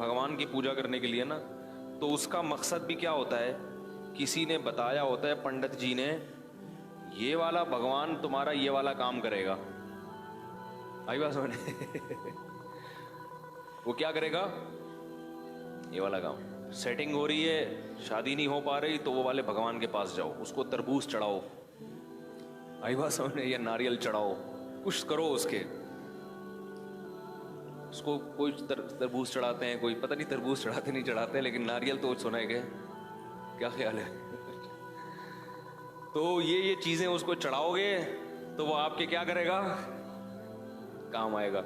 بھگوان کی پوجا کرنے کے لیے نا، تو اس کا مقصد بھی کیا ہوتا ہے؟ کسی نے بتایا ہوتا ہے، پنڈت جی نے، یہ والا بھگوان تمہارا یہ والا کام کرے گا. آئی بات سمجھ؟ وہ کیا کرے گا؟ یہ والا کام. سیٹنگ ہو رہی ہے، شادی نہیں ہو پا رہی، تو وہ والے بھگوان کے پاس جاؤ، اس کو تربوز چڑھاؤ. آئی بات سمجھ؟ یا ناریل چڑھاؤ، کچھ کرو اس کے. اس کو کوئی تربوز چڑھاتے ہیں، کوئی پتہ نہیں تربوز چڑھاتے نہیں چڑھاتے، لیکن ناریل تو سنا ہے کہ کیا خیال ہے. تو یہ چیزیں اس کو چڑھاؤ گے تو وہ آپ کے کیا کرے گا؟ کام آئے گا.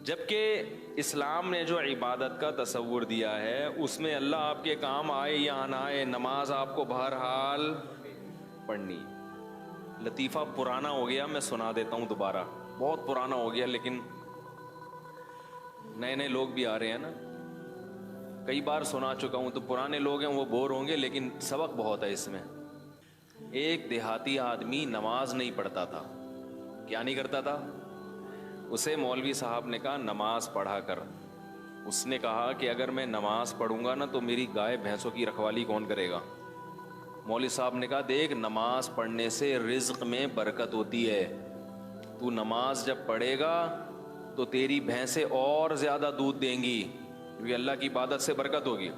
جبکہ اسلام نے جو عبادت کا تصور دیا ہے اس میں اللہ آپ کے کام آئے یا نہ آئے، نماز آپ کو بہرحال پڑھنی. لطیفہ پرانا ہو گیا، میں سنا دیتا ہوں دوبارہ، بہت پرانا ہو گیا، لیکن نئے نئے لوگ بھی آ رہے ہیں نا، کئی بار سنا چکا ہوں، تو پرانے لوگ ہیں وہ بور ہوں گے، لیکن سبق بہت ہے اس میں. ایک دیہاتی آدمی نماز نہیں پڑھتا تھا. کیا نہیں کرتا تھا؟ اسے مولوی صاحب نے کہا نماز پڑھا کر. اس نے کہا کہ اگر میں نماز پڑھوں گا نا تو میری گائے بھینسوں کی رکھوالی کون کرے گا؟ مولوی صاحب نے کہا دیکھ، نماز پڑھنے سے رزق میں برکت ہوتی ہے. تو نماز جب پڑھے گا تو تیری بھینسیں اور زیادہ دودھ دیں گی، کیونکہ اللہ کی عبادت سے برکت ہوگی.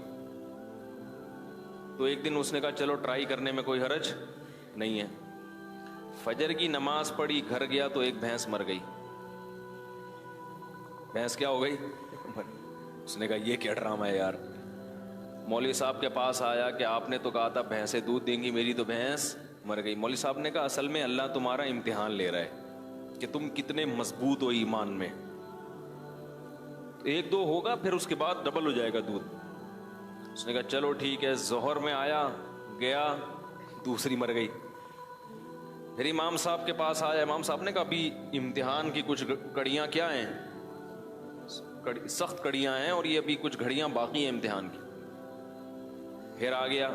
تو ایک دن اس نے کہا چلو ٹرائی کرنے میں کوئی حرج نہیں ہے. فجر کی نماز پڑھی، گھر گیا تو ایک بھینس مر گئی. بھینس کیا ہو گئی؟ اس نے کہا یہ کیا ڈرامہ ہے یار. مولوی صاحب کے پاس آیا کہ آپ نے تو کہا تھا بھینسیں دودھ دیں گی، میری تو بھینس مر گئی. مولوی صاحب نے کہا اصل میں اللہ تمہارا امتحان لے رہا ہے کہ تم کتنے مضبوط ہو ایمان میں. ایک دو ہوگا پھر اس کے بعد ڈبل ہو جائے گا دودھ. اس نے کہا چلو ٹھیک ہے. ظہر میں آیا، گیا، دوسری مر گئی. پھر امام صاحب کے پاس آیا. امام صاحب نے کہا ابھی امتحان کی کچھ کڑیاں کیا ہیں، سخت کڑیاں ہیں، اور یہ ابھی کچھ گھڑیاں باقی ہیں امتحان کی. پھر آ گیا،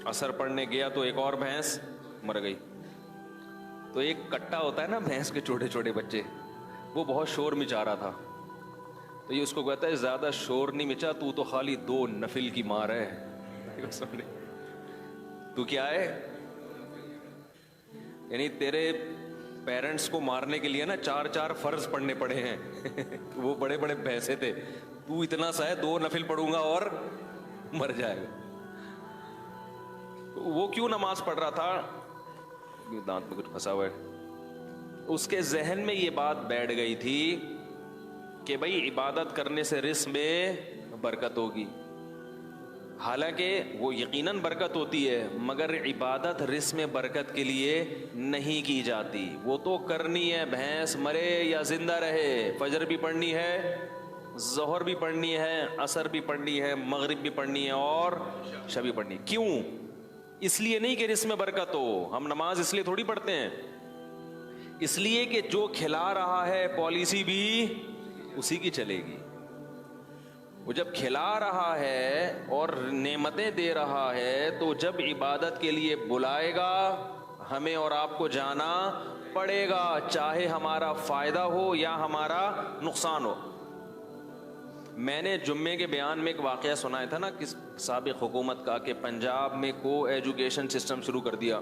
عصر پڑھنے گیا تو ایک اور بھینس مر گئی. تو ایک کٹا ہوتا ہے نا بھینس کے چھوٹے چھوٹے بچے، وہ بہت شور مچا رہا تھا. تو یہ اس کو کہتا ہے زیادہ شور نہیں مچا، تو خالی 2 نفل کی مار ہے. تو کیا ہے؟ یعنی تیرے پیرنٹس کو مارنے کے لیے نا 4 فرض پڑھنے پڑے ہیں. وہ بڑے بڑے بھینسے تھے، تو اتنا سا ہے 2 نفل پڑھوں گا اور مر جائے گا. وہ کیوں نماز پڑھ رہا تھا؟ دانت میں کچھ پھنسا ہوا ہے. اس کے ذہن میں یہ بات بیٹھ گئی تھی کہ بھائی عبادت کرنے سے رزق میں برکت ہوگی. حالانکہ وہ یقیناً برکت ہوتی ہے، مگر عبادت رزق میں برکت کے لیے نہیں کی جاتی. وہ تو کرنی ہے، بھینس مرے یا زندہ رہے. فجر بھی پڑھنی ہے، ظہر بھی پڑھنی ہے، عصر بھی پڑھنی ہے، مغرب بھی پڑھنی ہے، اور عشاء بھی پڑھنی. کیوں؟ اس لیے نہیں کہ رزق میں برکت ہو. ہم نماز اس لیے تھوڑی پڑھتے ہیں، اس لیے کہ جو کھلا رہا ہے پالیسی بھی اسی کی چلے گی. وہ جب کھلا رہا ہے اور نعمتیں دے رہا ہے تو جب عبادت کے لیے بلائے گا ہمیں اور آپ کو جانا پڑے گا، چاہے ہمارا فائدہ ہو یا ہمارا نقصان ہو. میں نے جمعے کے بیان میں ایک واقعہ سنایا تھا نا کس سابق حکومت کا، کہ پنجاب میں کو ایجوکیشن سسٹم شروع کر دیا.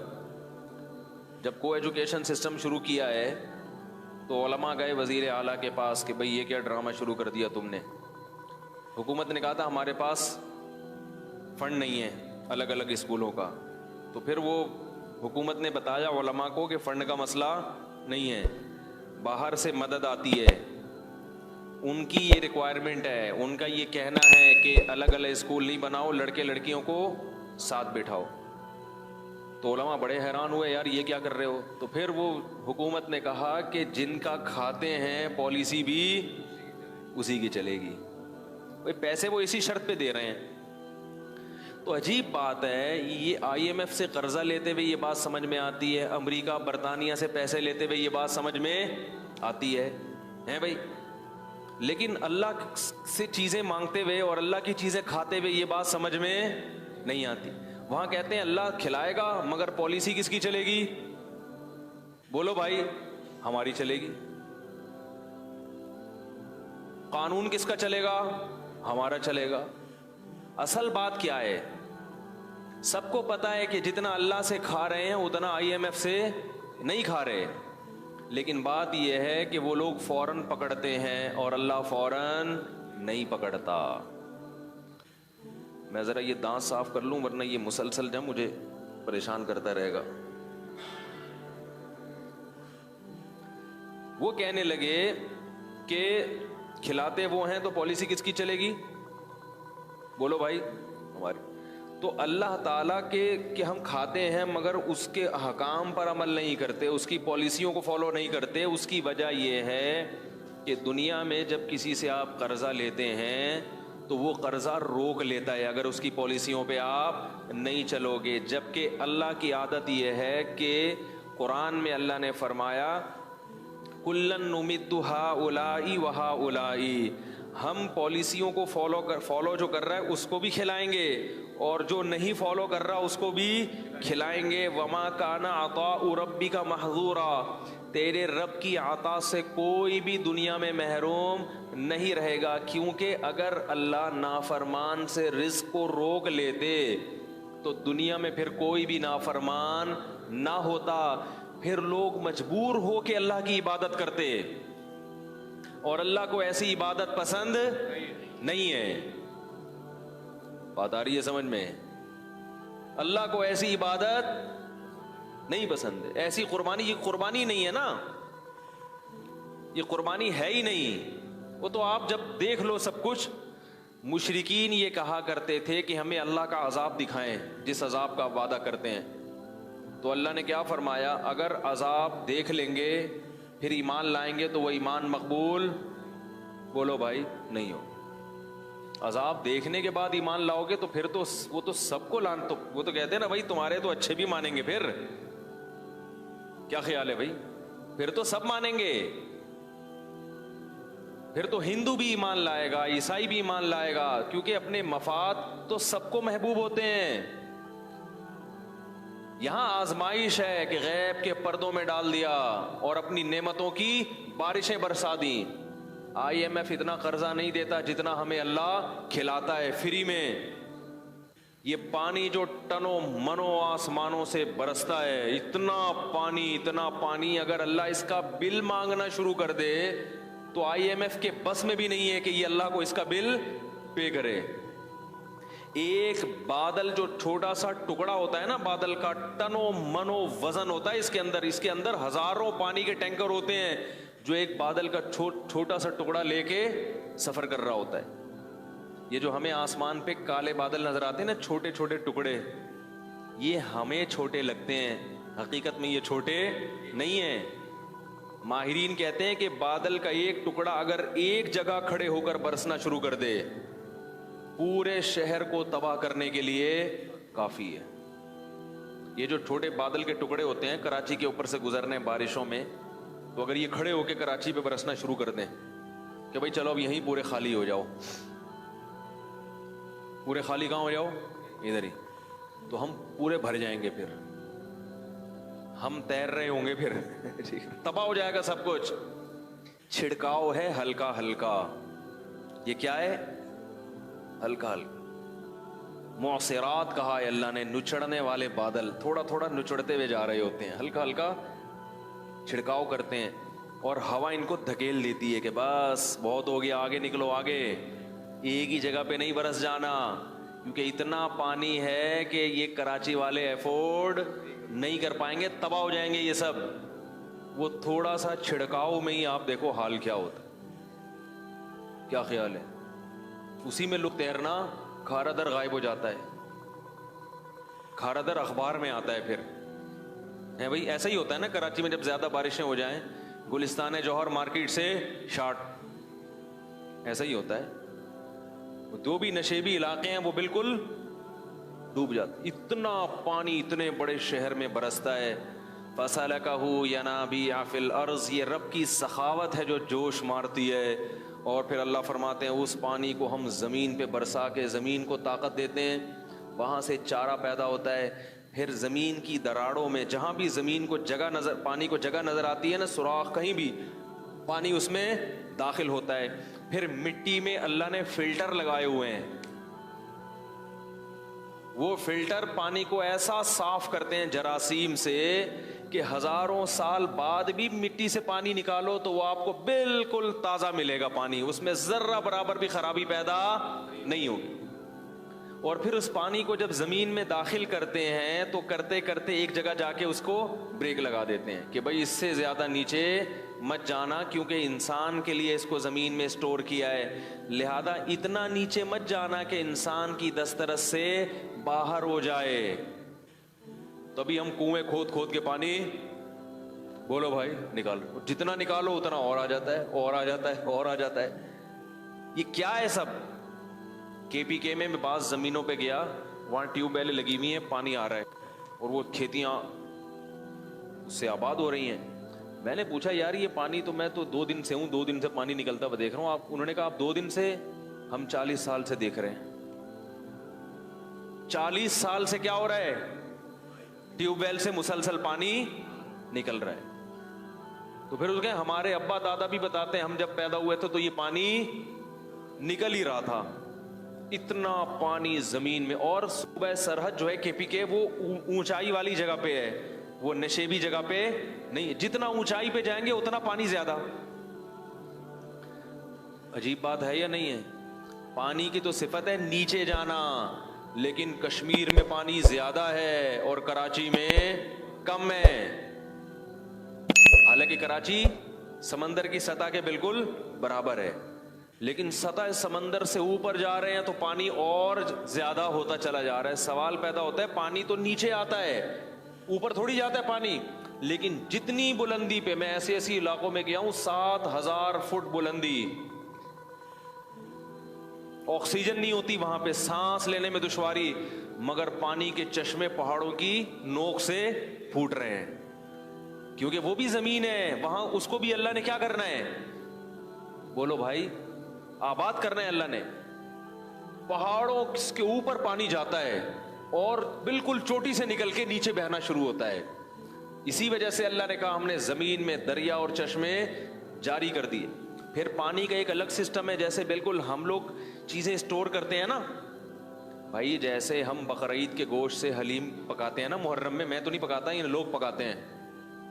جب کو ایجوکیشن سسٹم شروع کیا ہے تو علماء گئے وزیر اعلیٰ کے پاس کہ بھئی یہ کیا ڈرامہ شروع کر دیا تم نے. حکومت نے کہا تھا ہمارے پاس فنڈ نہیں ہے الگ الگ اسکولوں کا. تو پھر وہ حکومت نے بتایا علماء کو کہ فنڈ کا مسئلہ نہیں ہے، باہر سے مدد آتی ہے. ان کی یہ ریکوائرمنٹ ہے، ان کا یہ کہنا ہے کہ الگ الگ اسکول نہیں بناؤ، لڑکے لڑکیوں کو ساتھ بٹھاؤ. تو علماء بڑے حیران ہوئے، یار یہ کیا کر رہے ہو. تو پھر وہ حکومت نے کہا کہ جن کا کھاتے ہیں پالیسی بھی اسی کی چلے گی. پیسے وہ اسی شرط پہ دے رہے ہیں. تو عجیب بات ہے، یہ IMF سے قرضہ لیتے ہوئے یہ بات سمجھ میں آتی ہے، امریکہ برطانیہ سے پیسے لیتے ہوئے یہ بات سمجھ میں آتی ہے بھائی. لیکن اللہ سے چیزیں مانگتے ہوئے اور اللہ کی چیزیں کھاتے ہوئے یہ بات سمجھ میں نہیں آتی. وہاں کہتے ہیں اللہ کھلائے گا مگر پالیسی کس کی چلے گی؟ بولو بھائی، ہماری چلے گی. قانون کس کا چلے گا؟ ہمارا چلے گا۔ اصل بات کیا ہے؟ سب کو پتا ہے کہ جتنا اللہ سے کھا رہے ہیں اتنا IMF سے نہیں کھا رہے، لیکن بات یہ ہے کہ وہ لوگ فوراً پکڑتے ہیں اور اللہ فوراً نہیں پکڑتا۔ میں ذرا یہ دانت صاف کر لوں ورنہ یہ مسلسل جب مجھے پریشان کرتا رہے گا۔ وہ کہنے لگے کہ کھلاتے وہ ہیں تو پالیسی کس کی چلے گی؟ بولو بھائی، ہماری۔ تو اللہ تعالیٰ کے کہ ہم کھاتے ہیں مگر اس کے احکام پر عمل نہیں کرتے، اس کی پالیسیوں کو فالو نہیں کرتے، اس کی وجہ یہ ہے کہ دنیا میں جب کسی سے آپ قرضہ لیتے ہیں تو وہ قرضہ روک لیتا ہے اگر اس کی پالیسیوں پہ آپ نہیں چلو گے، جبکہ اللہ کی عادت یہ ہے کہ قرآن میں اللہ نے فرمایا کلن نمد ہؤلاء وہؤلاء، ہم پالیسیوں کو فالو جو کر رہا ہے اس کو بھی کھلائیں گے اور جو نہیں فالو کر رہا اس کو بھی کھلائیں گے۔ وما کان عطاء ربک محظورا، تیرے رب کی عطا سے کوئی بھی دنیا میں محروم نہیں رہے گا، کیونکہ اگر اللہ نافرمان سے رزق کو روک لیتے تو دنیا میں پھر کوئی بھی نافرمان نہ ہوتا، پھر لوگ مجبور ہو کے اللہ کی عبادت کرتے، اور اللہ کو ایسی عبادت پسند نہیں ہے۔ بات آ رہی ہے سمجھ میں؟ اللہ کو ایسی عبادت نہیں پسند ہے، ایسی قربانی، یہ قربانی نہیں ہے نا، یہ قربانی ہے ہی نہیں۔ وہ تو آپ جب دیکھ لو سب کچھ، مشرکین یہ کہا کرتے تھے کہ ہمیں اللہ کا عذاب دکھائیں جس عذاب کا وعدہ کرتے ہیں، تو اللہ نے کیا فرمایا؟ اگر عذاب دیکھ لیں گے پھر ایمان لائیں گے تو وہ ایمان مقبول، بولو بھائی، نہیں ہو۔ عذاب دیکھنے کے بعد ایمان لاؤ گے تو پھر تو وہ تو سب کو تو وہ تو کہتے ہیں نا بھائی تمہارے تو اچھے بھی مانیں گے، پھر کیا خیال ہے بھائی؟ پھر تو سب مانیں گے، پھر تو ہندو بھی ایمان لائے گا، عیسائی بھی ایمان لائے گا، کیونکہ اپنے مفاد تو سب کو محبوب ہوتے ہیں۔ یہاں آزمائش ہے کہ غیب کے پردوں میں ڈال دیا اور اپنی نعمتوں کی بارشیں برسا دیں۔ IMF اتنا قرضہ نہیں دیتا جتنا ہمیں اللہ کھلاتا ہے فری میں۔ یہ پانی جو ٹنوں منوں آسمانوں سے برستا ہے، اتنا پانی اگر اللہ اس کا بل مانگنا شروع کر دے تو IMF کے بس میں بھی نہیں ہے کہ یہ اللہ کو اس کا بل پے کرے۔ ایک بادل جو چھوٹا سا ٹکڑا ہوتا ہے نا بادل کا، ٹنوں منوں وزن ہوتا ہے اس کے اندر ہزاروں پانی کے ٹینکر ہوتے ہیں جو ایک بادل کا چھوٹا سا ٹکڑا لے کے سفر کر رہا ہوتا ہے۔ یہ جو ہمیں آسمان پہ کالے بادل نظر آتے ہیں نا، چھوٹے چھوٹے ٹکڑے، یہ ہمیں چھوٹے لگتے ہیں، حقیقت میں یہ چھوٹے نہیں ہیں۔ ماہرین کہتے ہیں کہ بادل کا ایک ٹکڑا اگر ایک جگہ کھڑے ہو کر برسنا شروع کر دے پورے شہر کو تباہ کرنے کے لیے کافی ہے۔ یہ جو چھوٹے بادل کے ٹکڑے ہوتے ہیں کراچی کے اوپر سے گزرنے بارشوں میں، تو اگر یہ کھڑے ہو کے کراچی پہ برسنا شروع کر دیں کہ بھائی چلو اب یہیں پورے خالی ہو جاؤ، پورے خالی کہاں ہو جاؤ؟ ادھر ہی، تو ہم پورے بھر جائیں گے، پھر ہم تیر رہے ہوں گے، پھر تباہ ہو جائے گا سب کچھ۔ چھڑکاؤ ہے ہلکا ہلکا، یہ کیا ہے؟ ہلکا ہلکا۔ معصرات کہا ہے اللہ نے، نچڑنے والے بادل تھوڑا تھوڑا نچڑتے ہوئے جا رہے ہوتے ہیں، ہلکا ہلکا چھڑکاؤ کرتے ہیں، اور ہوا ان کو دھکیل دیتی ہے کہ بس بہت ہو گیا، آگے نکلو آگے، ایک ہی جگہ پہ نہیں برس جانا، کیونکہ اتنا پانی ہے کہ یہ کراچی والے افورڈ نہیں کر پائیں گے، تباہ ہو جائیں گے یہ سب۔ وہ تھوڑا سا چھڑکاؤ میں ہی آپ دیکھو حال کیا ہوتا ہے، کیا خیال ہے؟ اسی میں لوگ تیرنا، کھارا در غائب ہو جاتا ہے، کھارا در اخبار میں آتا ہے پھر ہے بھائی، ایسا ہی ہوتا ہے نا کراچی میں جب زیادہ بارشیں ہو جائیں، گلستان جوہر مارکیٹ سے شارٹ، ایسا ہی ہوتا ہے، جو بھی نشیبی علاقے ہیں وہ بالکل ڈوب جاتے، اتنا پانی اتنے بڑے شہر میں برستا ہے۔ فَسَلَكَهُ يَنَابِيعَ فِي الْأَرْضِ، یہ رب کی سخاوت ہے جو جوش مارتی ہے۔ اور پھر اللہ فرماتے ہیں اس پانی کو ہم زمین پہ برسا کے زمین کو طاقت دیتے ہیں، وہاں سے چارہ پیدا ہوتا ہے، پھر زمین کی دراڑوں میں جہاں بھی زمین کو جگہ نظر، پانی کو جگہ نظر آتی ہے نا، سوراخ کہیں بھی، پانی اس میں داخل ہوتا ہے. پھر مٹی میں اللہ نے فلٹر لگائے ہوئے ہیں, وہ فلٹر پانی کو ایسا صاف کرتے ہیں جراثیم سے کہ ہزاروں سال بعد بھی مٹی سے پانی نکالو تو وہ آپ کو بالکل تازہ ملے گا پانی, اس میں ذرہ برابر بھی خرابی پیدا نہیں ہوگی. اور پھر اس پانی کو جب زمین میں داخل کرتے ہیں تو کرتے کرتے ایک جگہ جا کے اس کو بریک لگا دیتے ہیں کہ بھائی اس سے زیادہ نیچے مت جانا, کیونکہ انسان کے لیے اس کو زمین میں اسٹور کیا ہے, لہذا اتنا نیچے مت جانا کہ انسان کی دسترس سے باہر ہو جائے. تبھی ہم کنویں کھود کھود کے پانی, بولو بھائی, نکالو, جتنا نکالو اتنا اور آ جاتا ہے, اور آ جاتا ہے, اور آ جاتا ہے. یہ کیا ہے سب؟ KPK میں بعض زمینوں پہ گیا, وہاں ٹیوب ویلیں لگی ہوئی ہیں, پانی آ رہا ہے اور وہ کھیتیاں اس سے آباد ہو رہی ہیں. میں نے پوچھا یار یہ پانی تو میں تو 2 دن سے ہوں, 2 دن سے پانی نکلتا ہوا دیکھ رہا ہوں آپ. انہوں نے کہا آپ 2 دن سے, ہم 40 سال سے دیکھ رہے ہیں. 40 سال سے کیا ہو رہا ہے؟ ٹیوب ویل سے مسلسل پانی نکل رہا ہے. تو پھر اس کے ہمارے ابا دادا بھی بتاتے ہیں ہم جب پیدا ہوئے تھے تو یہ پانی نکل ہی رہا تھا. اتنا پانی زمین میں. اور صوبہ سرحد جو ہے KPK وہ اونچائی والی جگہ پہ ہے, وہ نشیبی جگہ پہ نہیں. جتنا اونچائی پہ جائیں گے اتنا پانی زیادہ. عجیب بات ہے یا نہیں ہے؟ پانی کی تو صفت ہے نیچے جانا, لیکن کشمیر میں پانی زیادہ ہے اور کراچی میں کم ہے. حالانکہ کراچی سمندر کی سطح کے بالکل برابر ہے, لیکن سطح سمندر سے اوپر جا رہے ہیں تو پانی اور زیادہ ہوتا چلا جا رہا ہے. سوال پیدا ہوتا ہے پانی تو نیچے آتا ہے, اوپر تھوڑی جاتا ہے پانی. لیکن جتنی بلندی پہ, میں ایسے ایسی علاقوں میں گیا ہوں 7000 فٹ بلندی, آکسیجن نہیں ہوتی وہاں پہ, سانس لینے میں دشواری, مگر پانی کے چشمے پہاڑوں کی نوک سے پھوٹ رہے ہیں, کیونکہ وہ بھی زمین ہے وہاں, اس کو بھی اللہ نے کیا کرنا ہے؟ بولو بھائی, آباد کرنا ہے اللہ نے. پہاڑوں کے اوپر پانی جاتا ہے اور بالکل چوٹی سے نکل کے نیچے بہنا شروع ہوتا ہے. اسی وجہ سے اللہ نے کہا ہم نے زمین میں دریا اور چشمے جاری کر دیے. پھر پانی کا ایک الگ سسٹم ہے, جیسے بالکل ہم لوگ چیزیں اسٹور کرتے ہیں نا بھائی, جیسے ہم بقرعید کے گوشت سے حلیم پکاتے ہیں نا محرم میں تو نہیں پکاتا, یہ لوگ پکاتے ہیں,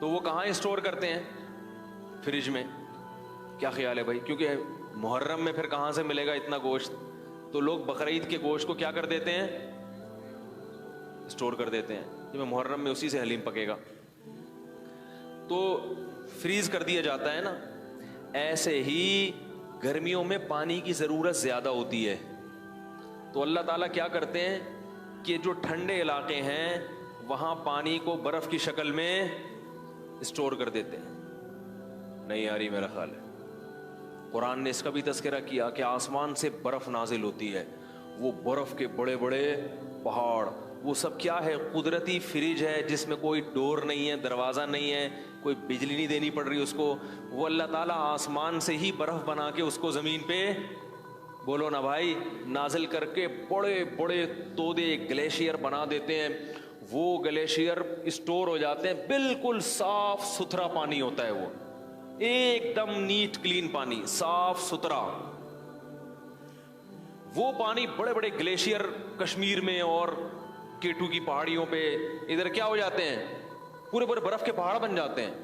تو وہ کہاں اسٹور کرتے ہیں؟ فریج میں. کیا خیال ہے بھائی؟ کیونکہ محرم میں پھر کہاں سے ملے گا اتنا گوشت, تو لوگ بقرعید کے گوشت کو کیا کر دیتے ہیں؟ اسٹور کر دیتے ہیں, کہ میں محرم میں اسی سے حلیم پکے گا, تو فریز کر دیا جاتا ہے نا. ایسے ہی گرمیوں میں پانی کی ضرورت زیادہ ہوتی ہے, تو اللہ تعالیٰ کیا کرتے ہیں کہ جو ٹھنڈے علاقے ہیں وہاں پانی کو برف کی شکل میں اسٹور کر دیتے ہیں. نہیں آ رہی میرا خیال ہے؟ قرآن نے اس کا بھی تذکرہ کیا کہ آسمان سے برف نازل ہوتی ہے, وہ برف کے بڑے بڑے پہاڑ, وہ سب کیا ہے؟ قدرتی فریج ہے جس میں کوئی ڈور نہیں ہے, دروازہ نہیں ہے, کوئی بجلی نہیں دینی پڑ رہی اس کو. وہ اللہ تعالیٰ آسمان سے ہی برف بنا کے اس کو زمین پہ, بولو نا بھائی, نازل کر کے بڑے بڑے تودے گلیشیئر بنا دیتے ہیں. وہ گلیشیئر اسٹور ہو جاتے ہیں, بالکل صاف ستھرا پانی ہوتا ہے, وہ ایک دم نیٹ کلین پانی, صاف ستھرا. وہ پانی بڑے بڑے گلیشیئر کشمیر میں اور K2 کی پہاڑیوں پہ ادھر کیا ہو جاتے ہیں؟ پورے پورے برف کے پہاڑ بن جاتے ہیں.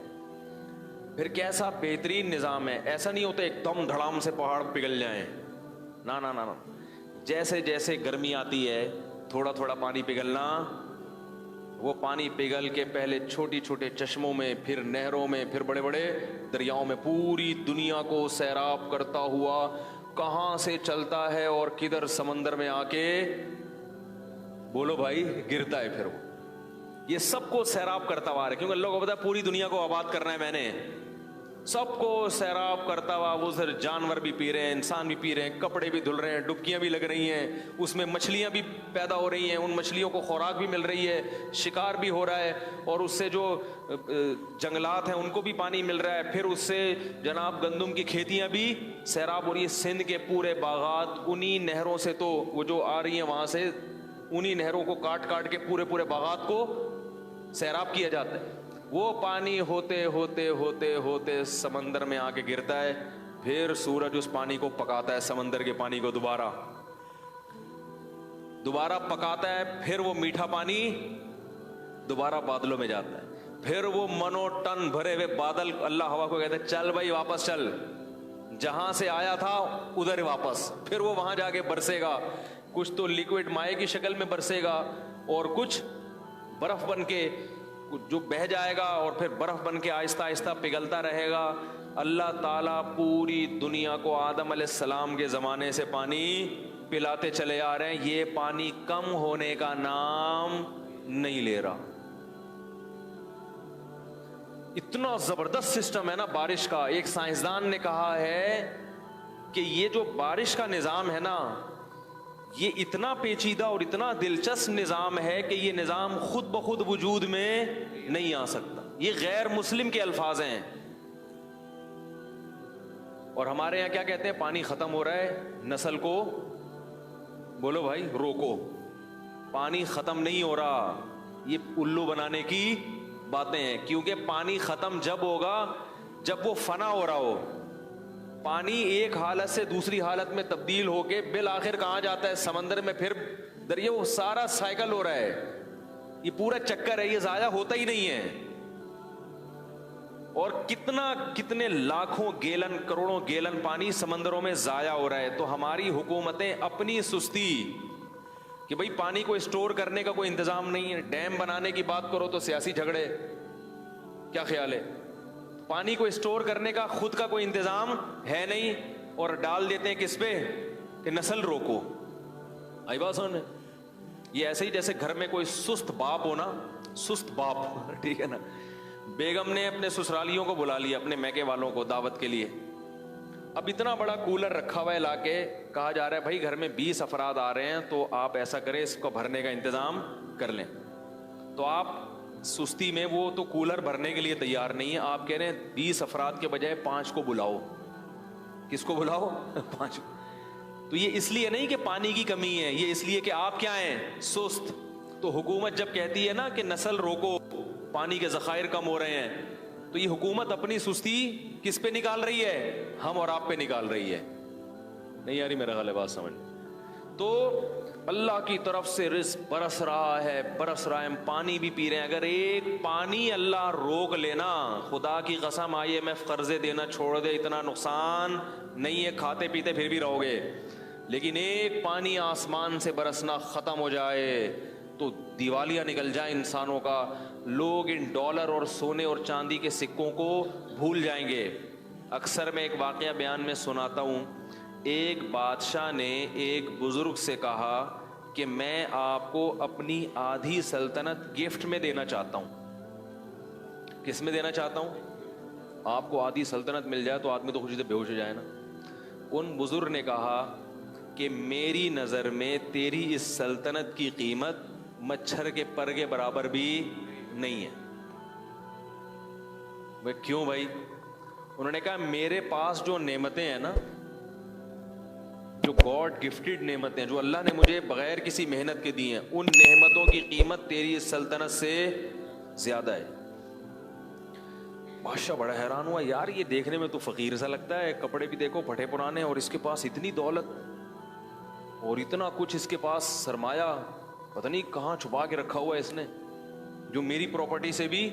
پھر کیسا بہترین نظام ہے, ایسا نہیں ہوتا ایک دم دھڑام سے پہاڑ پگھل جائیں, نا نا نا نا. جیسے جیسے گرمی آتی ہے تھوڑا تھوڑا پانی پگھلنا, وہ پانی پگھل کے پہلے چھوٹی چھوٹے چشموں میں, پھر نہروں میں, پھر بڑے بڑے دریاؤں میں, پوری دنیا کو سیراب کرتا ہوا کہاں سے چلتا ہے اور کدھر سمندر میں آ کے, بولو بھائی, گرتا ہے. پھر وہ یہ سب کو سیراب کرتا ہوا ہے, کیونکہ اللہ کو پتا ہے پوری دنیا کو آباد کرنا ہے میں نے, سب کو سیراب کرتا ہوا. وہ سر جانور بھی پی رہے ہیں, انسان بھی پی رہے ہیں, کپڑے بھی دھل رہے ہیں, ڈبکیاں بھی لگ رہی ہیں, اس میں مچھلیاں بھی پیدا ہو رہی ہیں, ان مچھلیوں کو خوراک بھی مل رہی ہے, شکار بھی ہو رہا ہے, اور اس سے جو جنگلات ہیں ان کو بھی پانی مل رہا ہے. پھر اس سے جناب گندم کی کھیتیاں بھی سیراب ہو رہی ہیں. سندھ کے پورے باغات انہی نہروں سے, تو وہ جو آ رہی ہیں وہاں سے انہی نہروں کو کاٹ کاٹ کے پورے پورے باغات کو سیراب کیا جاتا ہے. وہ پانی ہوتے ہوتے ہوتے ہوتے سمندر میں آ کے گرتا ہے, پھر سورج اس پانی کو پکاتا ہے, سمندر کے پانی کو دوبارہ پکاتا ہے, پھر وہ میٹھا پانی دوبارہ بادلوں میں جاتا ہے, پھر وہ منو ٹن بھرے ہوئے بادل, اللہ ہوا کو کہتے ہیں چل بھائی واپس چل, جہاں سے آیا تھا ادھر واپس, پھر وہ وہاں جا کے برسے گا, کچھ تو لیکوڈ مائع کی شکل میں برسے گا اور کچھ برف بن کے جو بہہ جائے گا اور پھر برف بن کے آہستہ آہستہ پگھلتا رہے گا. اللہ تعالیٰ پوری دنیا کو آدم علیہ السلام کے زمانے سے پانی پلاتے چلے آ رہے ہیں. یہ پانی کم ہونے کا نام نہیں لے رہا. اتنا زبردست سسٹم ہے نا بارش کا. ایک سائنسدان نے کہا ہے کہ یہ جو بارش کا نظام ہے نا, یہ اتنا پیچیدہ اور اتنا دلچسپ نظام ہے کہ یہ نظام خود بخود وجود میں نہیں آ سکتا. یہ غیر مسلم کے الفاظ ہیں. اور ہمارے یہاں کیا کہتے ہیں, پانی ختم ہو رہا ہے, نسل کو بولو بھائی روکو. پانی ختم نہیں ہو رہا, یہ الو بنانے کی باتیں ہیں. کیونکہ پانی ختم جب ہوگا جب وہ فنا ہو رہا ہو. پانی ایک حالت سے دوسری حالت میں تبدیل ہو کے بالآخر کہاں جاتا ہے, سمندر میں, پھر دریا. وہ سارا سائیکل ہو رہا ہے, یہ پورا چکر ہے, یہ ضائع ہوتا ہی نہیں ہے. اور کتنے لاکھوں گیلن کروڑوں گیلن پانی سمندروں میں ضائع ہو رہا ہے. تو ہماری حکومتیں اپنی سستی کہ بھئی پانی کو اسٹور کرنے کا کوئی انتظام نہیں ہے, ڈیم بنانے کی بات کرو تو سیاسی جھگڑے. کیا خیال ہے, پانی کو اسٹور کرنے کا خود کا کوئی انتظام ہے نہیں, اور ڈال دیتے ہیں کس پہ کہ نسل روکو. آئی بات سمجھ میں؟ یہ ایسے ہی جیسے گھر میں کوئی سست باپ ہو نا, سست باپ, ٹھیک ہے نا, بیگم نے اپنے سسرالیوں کو بلا لیا, اپنے میکے والوں کو دعوت کے لیے. اب اتنا بڑا کولر رکھا ہوا ہے لا کے, کہا جا رہا ہے بھائی گھر میں 20 افراد آ رہے ہیں تو آپ ایسا کریں اس کو بھرنے کا انتظام کر لیں. تو آپ سستی میں وہ تو کولر بھرنے کے لیے تیار نہیں ہے, آپ کہہ رہے ہیں 20 افراد کے بجائے 5 کو بلاؤ. کس کو بلاؤ؟ 5. تو یہ اس لیے نہیں کہ پانی کی کمی ہے, یہ اس لیے کہ آپ کیا ہیں, سست. تو حکومت جب کہتی ہے نا کہ نسل روکو, پانی کے ذخائر کم ہو رہے ہیں, تو یہ حکومت اپنی سستی کس پہ نکال رہی ہے, ہم اور آپ پہ نکال رہی ہے. نہیں یاری میرا خیال ہے بات سمجھ. تو اللہ کی طرف سے رزق برس رہا ہے, ہم پانی بھی پی رہے ہیں. اگر ایک پانی اللہ روک لینا, خدا کی قسم IMF قرضے دینا چھوڑ دے, اتنا نقصان نہیں ہے, کھاتے پیتے پھر بھی رہو گے. لیکن ایک پانی آسمان سے برسنا ختم ہو جائے تو دیوالیہ نکل جائے انسانوں کا. لوگ ان ڈالر اور سونے اور چاندی کے سکوں کو بھول جائیں گے. اکثر میں ایک واقعہ بیان میں سناتا ہوں. ایک بادشاہ نے ایک بزرگ سے کہا کہ میں آپ کو اپنی آدھی سلطنت گفٹ میں دینا چاہتا ہوں. کس میں دینا چاہتا ہوں؟ آپ کو آدھی سلطنت مل جائے تو آدمی تو خوشی سے بے ہوش ہو جائے نا. ان بزرگ نے کہا کہ میری نظر میں تیری اس سلطنت کی قیمت مچھر کے پر کے برابر بھی نہیں ہے. وہ کیوں بھائی؟ انہوں نے کہا میرے پاس جو نعمتیں ہیں نا, جو گاڈ گفٹڈ نعمتیں, جو اللہ نے مجھے بغیر کسی محنت کے دی ہیں, ان نعمتوں کی قیمت تیری اس سلطنت سے زیادہ ہے. بادشاہ بڑا حیران ہوا, یار یہ دیکھنے میں تو فقیر سا لگتا ہے, کپڑے بھی دیکھو پھٹے پرانے, اور اس کے پاس اتنی دولت اور اتنا کچھ, اس کے پاس سرمایہ پتہ نہیں کہاں چھپا کے رکھا ہوا ہے اس نے, جو میری پراپرٹی سے بھی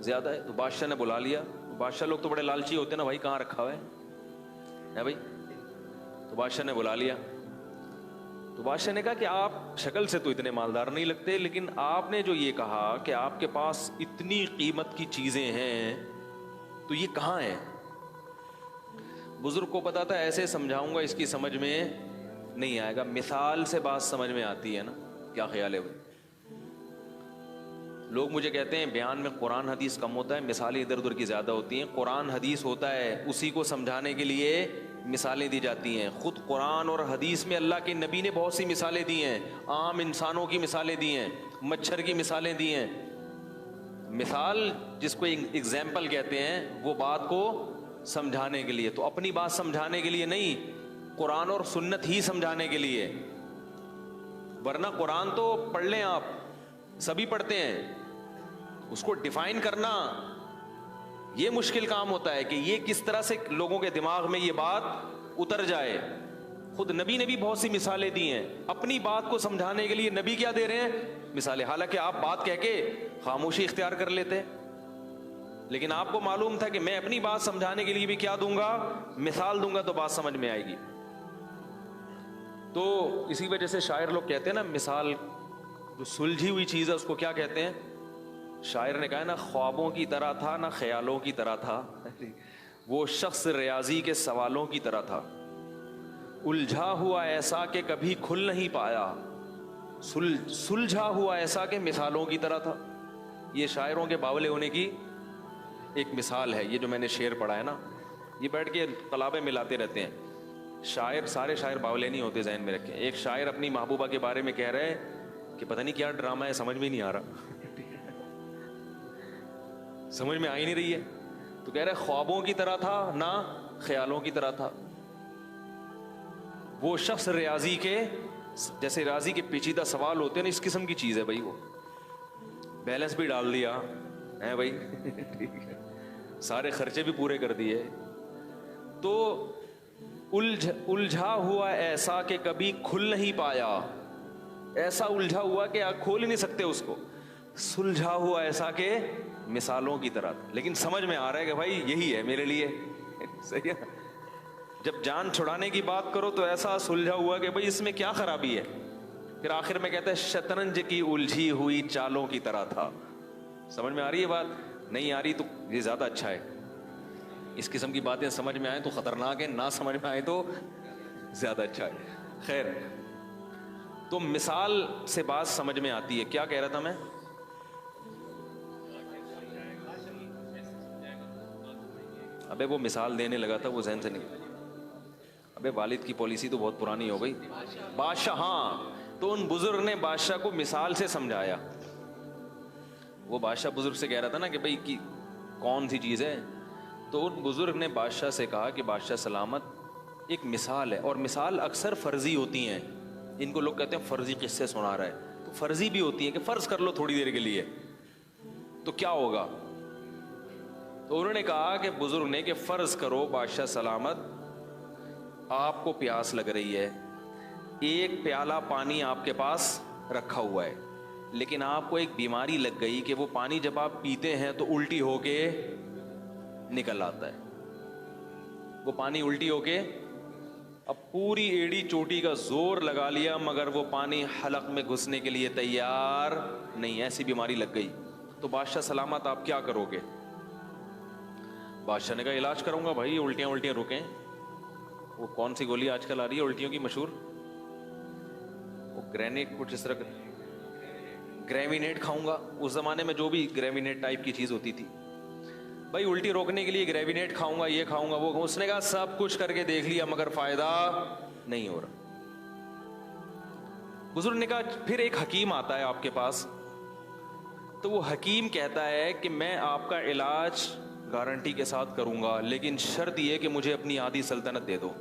زیادہ ہے. تو بادشاہ نے بلا لیا. بادشاہ لوگ تو بڑے لالچی ہوتے ہیں نا, بھائی کہاں رکھا ہوا ہے بھائی. تو بادشاہ نے بلا لیا. تو بادشاہ نے کہا کہ آپ شکل سے تو اتنے مالدار نہیں لگتے, لیکن آپ نے جو یہ کہا کہ آپ کے پاس اتنی قیمت کی چیزیں ہیں, تو یہ کہاں ہیں؟ بزرگ کو پتا تھا ایسے سمجھاؤں گا اس کی سمجھ میں نہیں آئے گا, مثال سے بات سمجھ میں آتی ہے نا. کیا خیال ہے بھائی؟ لوگ مجھے کہتے ہیں بیان میں قرآن حدیث کم ہوتا ہے, مثالیں ادھر ادھر کی زیادہ ہوتی ہیں. قرآن حدیث ہوتا ہے, اسی کو سمجھانے کے لیے مثالیں دی جاتی ہیں. خود قرآن اور حدیث میں اللہ کے نبی نے بہت سی مثالیں دی ہیں, عام انسانوں کی مثالیں دی ہیں, مچھر کی مثالیں دی ہیں. مثال جس کو ایگزامپل کہتے ہیں, وہ بات کو سمجھانے کے لیے. تو اپنی بات سمجھانے کے لیے نہیں, قرآن اور سنت ہی سمجھانے کے لیے. ورنہ قرآن تو پڑھ لیں آپ, سبھی پڑھتے ہیں, اس کو ڈیفائن کرنا یہ مشکل کام ہوتا ہے کہ یہ کس طرح سے لوگوں کے دماغ میں یہ بات اتر جائے. خود نبی نے بھی بہت سی مثالیں دی ہیں اپنی بات کو سمجھانے کے لیے. نبی کیا دے رہے ہیں؟ مثالیں. حالانکہ آپ بات کہہ کے خاموشی اختیار کر لیتے, لیکن آپ کو معلوم تھا کہ میں اپنی بات سمجھانے کے لیے بھی کیا دوں گا؟ مثال دوں گا تو بات سمجھ میں آئے گی. تو اسی وجہ سے شاعر لوگ کہتے ہیں نا, مثال جو سلجھی ہوئی چیز ہے اس کو کیا کہتے ہیں؟ شاعر نے کہا نہ خوابوں کی طرح تھا نہ خیالوں کی طرح تھا, وہ شخص ریاضی کے سوالوں کی طرح تھا, الجھا ہوا ایسا کہ کبھی کھل نہیں پایا, سلجھا ہوا ایسا کہ مثالوں کی طرح تھا. یہ شاعروں کے باولے ہونے کی ایک مثال ہے. یہ جو میں نے شعر پڑھا ہے نا, یہ بیٹھ کے قلابیں ملاتے رہتے ہیں. شاعر, سارے شاعر باولے نہیں ہوتے, ذہن میں رکھیں. ایک شاعر اپنی محبوبہ کے بارے میں کہہ رہے ہیں کہ پتہ نہیں کیا ڈرامہ ہے, سمجھ میں نہیں آ رہا, سمجھ میں آ ہی نہیں رہی ہے. تو کہہ رہے خوابوں کی طرح تھا نہ خیالوں کی طرح تھا, وہ شخص ریاضی کے, جیسے ریاضی کے پیچیدہ سوال ہوتے ہیں نا, اس قسم کی چیز ہے بھائی. وہ بیلنس بھی ڈال دیا ہے بھائی, سارے خرچے بھی پورے کر دیے. تو الجھا ہوا ایسا کہ کبھی کھل نہیں پایا, ایسا الجھا ہوا کہ آپ کھول ہی نہیں سکتے اس کو. سلجھا ہوا ایسا کہ مثالوں کی طرح, لیکن سمجھ میں آ رہا ہے کہ بھائی یہی ہے میرے لیے. صحیح ہے. جب جان چھڑانے کی بات کرو تو ایسا سلجھا ہوا کہ بھائی اس میں کیا خرابی ہے. پھر آخر میں کہتا ہے شطرنج کی الجھی ہوئی چالوں کی طرح تھا. سمجھ میں آ رہی ہے بات؟ نہیں آ رہی تو یہ زیادہ اچھا ہے. اس قسم کی باتیں سمجھ میں آئیں تو خطرناک ہے, نہ سمجھ میں آئے تو زیادہ اچھا ہے. خیر, تو مثال سے بات سمجھ میں آتی ہے. کیا کہہ رہا تھا میں؟ ابے وہ مثال دینے لگا تھا, وہ ذہن سے نہیں. ابے والد کی پالیسی تو بہت پرانی ہو گئی. بادشاہ, ہاں, تو ان بزرگ نے بادشاہ کو مثال سے سمجھایا. وہ بادشاہ بزرگ سے کہہ رہا تھا نا کہ بھائی کی کون سی چیز ہے, تو ان بزرگ نے بادشاہ سے کہا کہ بادشاہ سلامت, ایک مثال ہے, اور مثال اکثر فرضی ہوتی ہیں. ان کو لوگ کہتے ہیں فرضی قصے سنا رہا ہے, تو فرضی بھی ہوتی ہیں کہ فرض کر لو تھوڑی دیر کے لیے تو کیا ہوگا. تو انہوں نے کہا کہ بزرگ نے کہ فرض کرو بادشاہ سلامت, آپ کو پیاس لگ رہی ہے, ایک پیالہ پانی آپ کے پاس رکھا ہوا ہے, لیکن آپ کو ایک بیماری لگ گئی کہ وہ پانی جب آپ پیتے ہیں تو الٹی ہو کے نکل آتا ہے. وہ پانی الٹی ہو کے, اب پوری ایڑی چوٹی کا زور لگا لیا مگر وہ پانی حلق میں گھسنے کے لیے تیار نہیں. ایسی بیماری لگ گئی تو بادشاہ سلامت آپ کیا کرو گے؟ بادشاہ نے کہا علاج کروں گا بھائی, الٹیاں رکیں. وہ کون سی گولی آج کل آ رہی ہے الٹیوں کی مشہور, وہ گرینیٹ, کچھ اس طرح, گریوینیٹ کھاؤں گا. اس زمانے میں جو بھی گریوینیٹ ٹائپ کی چیز ہوتی تھی, بھائی الٹی روکنے کے لیے گریوینیٹ کھاؤں گا, یہ کھاؤں گا, وہ. اس نے کہا سب کچھ کر کے دیکھ لیا مگر فائدہ نہیں ہو رہا. بزرگ نے کہا پھر ایک حکیم آتا ہے آپ کے پاس, تو وہ حکیم کہتا ہے کہ میں آپ کا علاج گارنٹی کے ساتھ کروں گا, لیکن شرط یہ کہ مجھے اپنی آدھی سلطنت دے دو.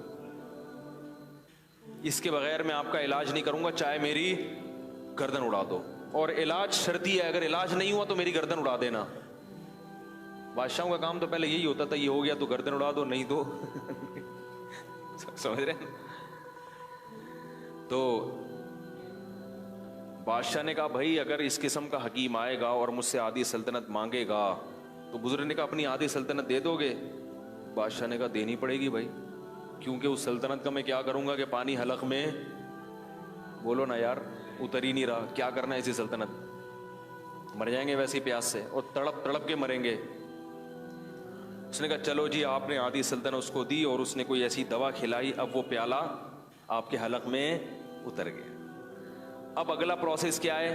اس کے بغیر میں آپ کا علاج نہیں کروں گا, چاہے میری گردن اڑا دو. اور علاج شرطی ہے, اگر علاج نہیں ہوا تو میری گردن اڑا دینا. بادشاہوں کا کام تو پہلے یہی ہوتا تھا, یہ ہو گیا تو گردن اڑا دو, نہیں تو سمجھ رہے ہیں. تو بادشاہ نے کہا بھائی اگر اس قسم کا حکیم آئے گا اور مجھ سے آدھی سلطنت مانگے گا, تو بزرگ نے کہا اپنی آدھی سلطنت دے دو گے؟ بادشاہ نے کہا دینی پڑے گی بھائی, کیونکہ اس سلطنت کا میں کیا کروں گا کہ پانی حلق میں, بولو نا یار, اتر ہی نہیں رہا. کیا کرنا ہے ایسی سلطنت, مر جائیں گے ویسی پیاس سے, اور تڑپ تڑپ کے مریں گے. اس نے کہا چلو جی, آپ نے آدھی سلطنت اس کو دی اور اس نے کوئی ایسی دوا کھلائی, اب وہ پیالہ آپ کے حلق میں اتر گیا. اب اگلا پروسیس کیا ہے؟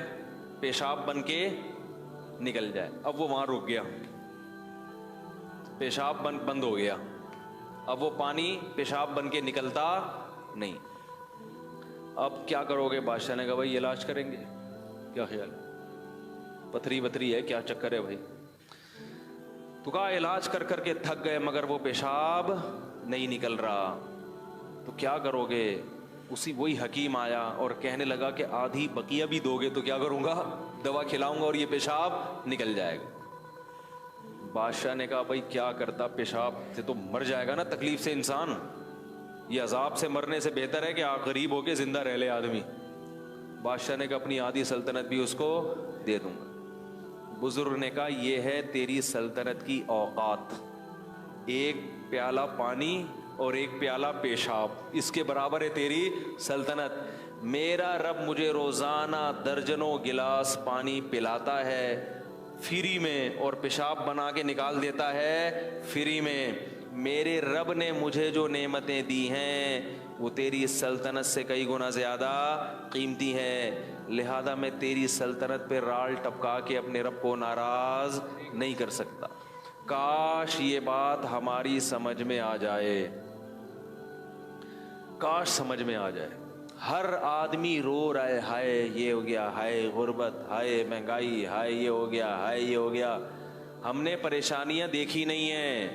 پیشاب بن کے نکل جائے. اب وہ وہاں رک گیا, پیشاب بند ہو گیا, اب وہ پانی پیشاب بن کے نکلتا نہیں. اب کیا کرو گے؟ بادشاہ نے کہا بھائی علاج کریں گے. کیا خیال, پتھری وتھری ہے کیا چکر ہے بھائی؟ تو کہا علاج کر کر کے تھک گئے مگر وہ پیشاب نہیں نکل رہا, تو کیا کرو گے؟ وہی حکیم آیا اور کہنے لگا کہ آدھی بقیہ بھی دو گے تو کیا کروں گا؟ دوا کھلاؤں گا اور یہ پیشاب نکل جائے گا. بادشاہ نے کہا بھائی کیا کرتا، پیشاب سے تو مر جائے گا نا تکلیف سے انسان، یہ عذاب سے مرنے سے بہتر ہے کہ غریب ہو کے زندہ رہ لے آدمی۔ بادشاہ نے کہا اپنی آدھی سلطنت بھی اس کو دے دوں گا۔ بزرگ نے کہا یہ ہے تیری سلطنت کی اوقات، ایک پیالہ پانی اور ایک پیالہ پیشاب، اس کے برابر ہے تیری سلطنت۔ میرا رب مجھے روزانہ درجنوں گلاس پانی پلاتا ہے فری میں، اور پیشاب بنا کے نکال دیتا ہے فری میں۔ میرے رب نے مجھے جو نعمتیں دی ہیں وہ تیری سلطنت سے کئی گنا زیادہ قیمتی ہیں، لہذا میں تیری سلطنت پہ رال ٹپکا کے اپنے رب کو ناراض نہیں کر سکتا۔ کاش یہ بات ہماری سمجھ میں آ جائے، کاش سمجھ میں آ جائے۔ ہر آدمی رو رہا ہے، ہائے یہ ہو گیا، ہائے غربت، ہائے مہنگائی، ہائے یہ ہو گیا، ہائے یہ ہو گیا۔ ہم نے پریشانیاں دیکھی نہیں ہیں،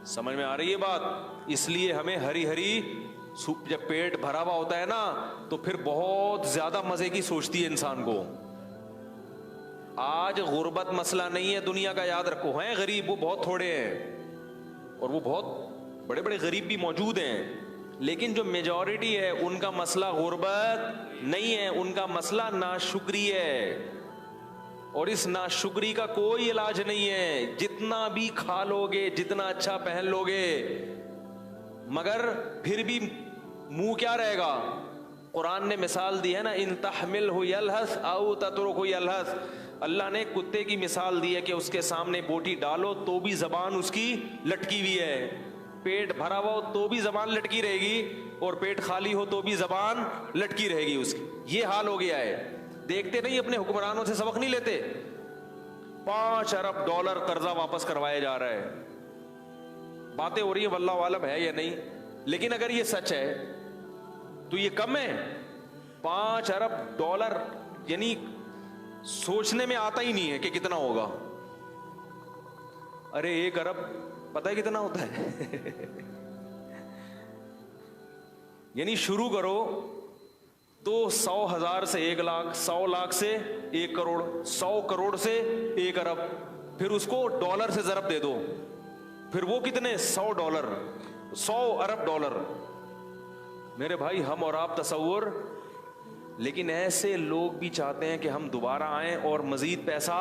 سمجھ میں آ رہی ہے بات؟ اس لیے ہمیں ہری ہری، جب پیٹ بھرا ہوا ہوتا ہے نا تو پھر بہت زیادہ مزے کی سوچتی ہے انسان کو۔ آج غربت مسئلہ نہیں ہے دنیا کا، یاد رکھو، ہیں غریب وہ بہت تھوڑے ہیں، اور وہ بہت بڑے بڑے غریب بھی موجود ہیں، لیکن جو میجورٹی ہے ان کا مسئلہ غربت نہیں ہے، ان کا مسئلہ ناشکری ہے، اور اس ناشکری کا کوئی علاج نہیں ہے۔ جتنا بھی کھا لو گے، جتنا اچھا پہن لو گے، مگر پھر بھی منہ کیا رہے گا؟ قرآن نے مثال دی ہے نا، ان تحملہ یلہث او تترکہ یلہث۔ اللہ نے کتے کی مثال دی ہے کہ اس کے سامنے بوٹی ڈالو تو بھی زبان اس کی لٹکی ہوئی ہے، پیٹ بھرا ہوا ہو تو بھی زبان لٹکی رہے گی، اور پیٹ خالی ہو تو بھی زبان لٹکی رہے گی اس کی۔ یہ حال ہو گیا ہے۔ دیکھتے نہیں اپنے حکمرانوں سے سبق نہیں لیتے؟ 5 ارب ڈالر قرضہ واپس کروایا جا رہا ہے، باتیں ہو رہی ہیں واللہ عالم ہے یا نہیں، لیکن اگر یہ سچ ہے تو یہ کم ہے؟ 5 ارب ڈالر یعنی سوچنے میں آتا ہی نہیں ہے کہ کتنا ہوگا۔ ارے 1 ارب پتہ ہے کتنا ہوتا ہے؟ یعنی شروع کرو تو 100,000 سے 1 لاکھ، 100 لاکھ سے 1 کروڑ، 100 کروڑ سے 1 ارب، پھر اس کو ڈالر سے ضرب دے دو، پھر وہ کتنے؟ 100 ڈالر، 100 ارب ڈالر۔ میرے بھائی ہم اور آپ تصور، لیکن ایسے لوگ بھی چاہتے ہیں کہ ہم دوبارہ آئیں اور مزید پیسہ،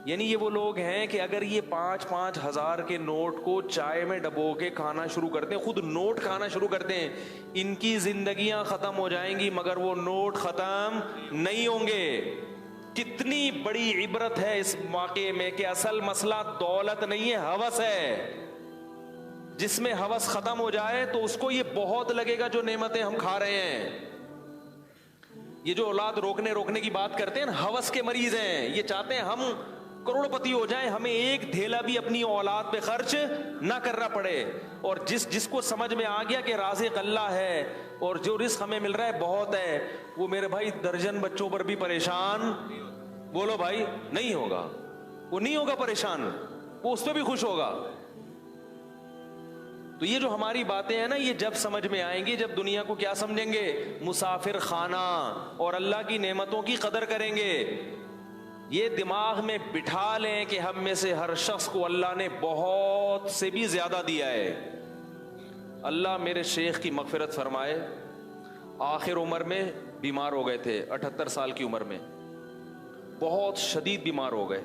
یعنی یہ وہ لوگ ہیں کہ اگر یہ 5-5 ہزار کے نوٹ کو چائے میں ڈبو کے کھانا شروع کرتے ہیں، خود نوٹ کھانا شروع کرتے ہیں، ان کی زندگیاں ختم ہو جائیں گی مگر وہ نوٹ ختم نہیں ہوں گے۔ کتنی بڑی عبرت ہے اس واقعے میں کہ اصل مسئلہ دولت نہیں ہے، ہوس ہے۔ جس میں ہوس ختم ہو جائے تو اس کو یہ بہت لگے گا جو نعمتیں ہم کھا رہے ہیں۔ یہ جو اولاد روکنے کی بات کرتے ہیں نا، ہوس کے مریض ہیں، یہ چاہتے ہیں ہم کروڑ پتی ہو جائیں، ہمیں ایک دھیلا بھی اپنی اولاد پہ خرچ نہ کرنا پڑے۔ اور جس کو سمجھ میں آ گیا کہ رازق اللہ ہے اور جو رزق ہمیں مل رہا ہے بہت ہے، وہ میرے بھائی درجن بچوں پر بھی پریشان، بولو بھائی، نہیں ہوگا، وہ نہیں ہوگا پریشان، وہ اس پہ بھی خوش ہوگا۔ تو یہ جو ہماری باتیں ہیں نا، یہ جب سمجھ میں آئیں گی جب دنیا کو کیا سمجھیں گے؟ مسافر خانہ، اور اللہ کی نعمتوں کی قدر کریں گے۔ یہ دماغ میں بٹھا لیں کہ ہم میں سے ہر شخص کو اللہ نے بہت سے بھی زیادہ دیا ہے۔ اللہ میرے شیخ کی مغفرت فرمائے، آخر عمر میں بیمار ہو گئے تھے، 78 سال کی عمر میں بہت شدید بیمار ہو گئے،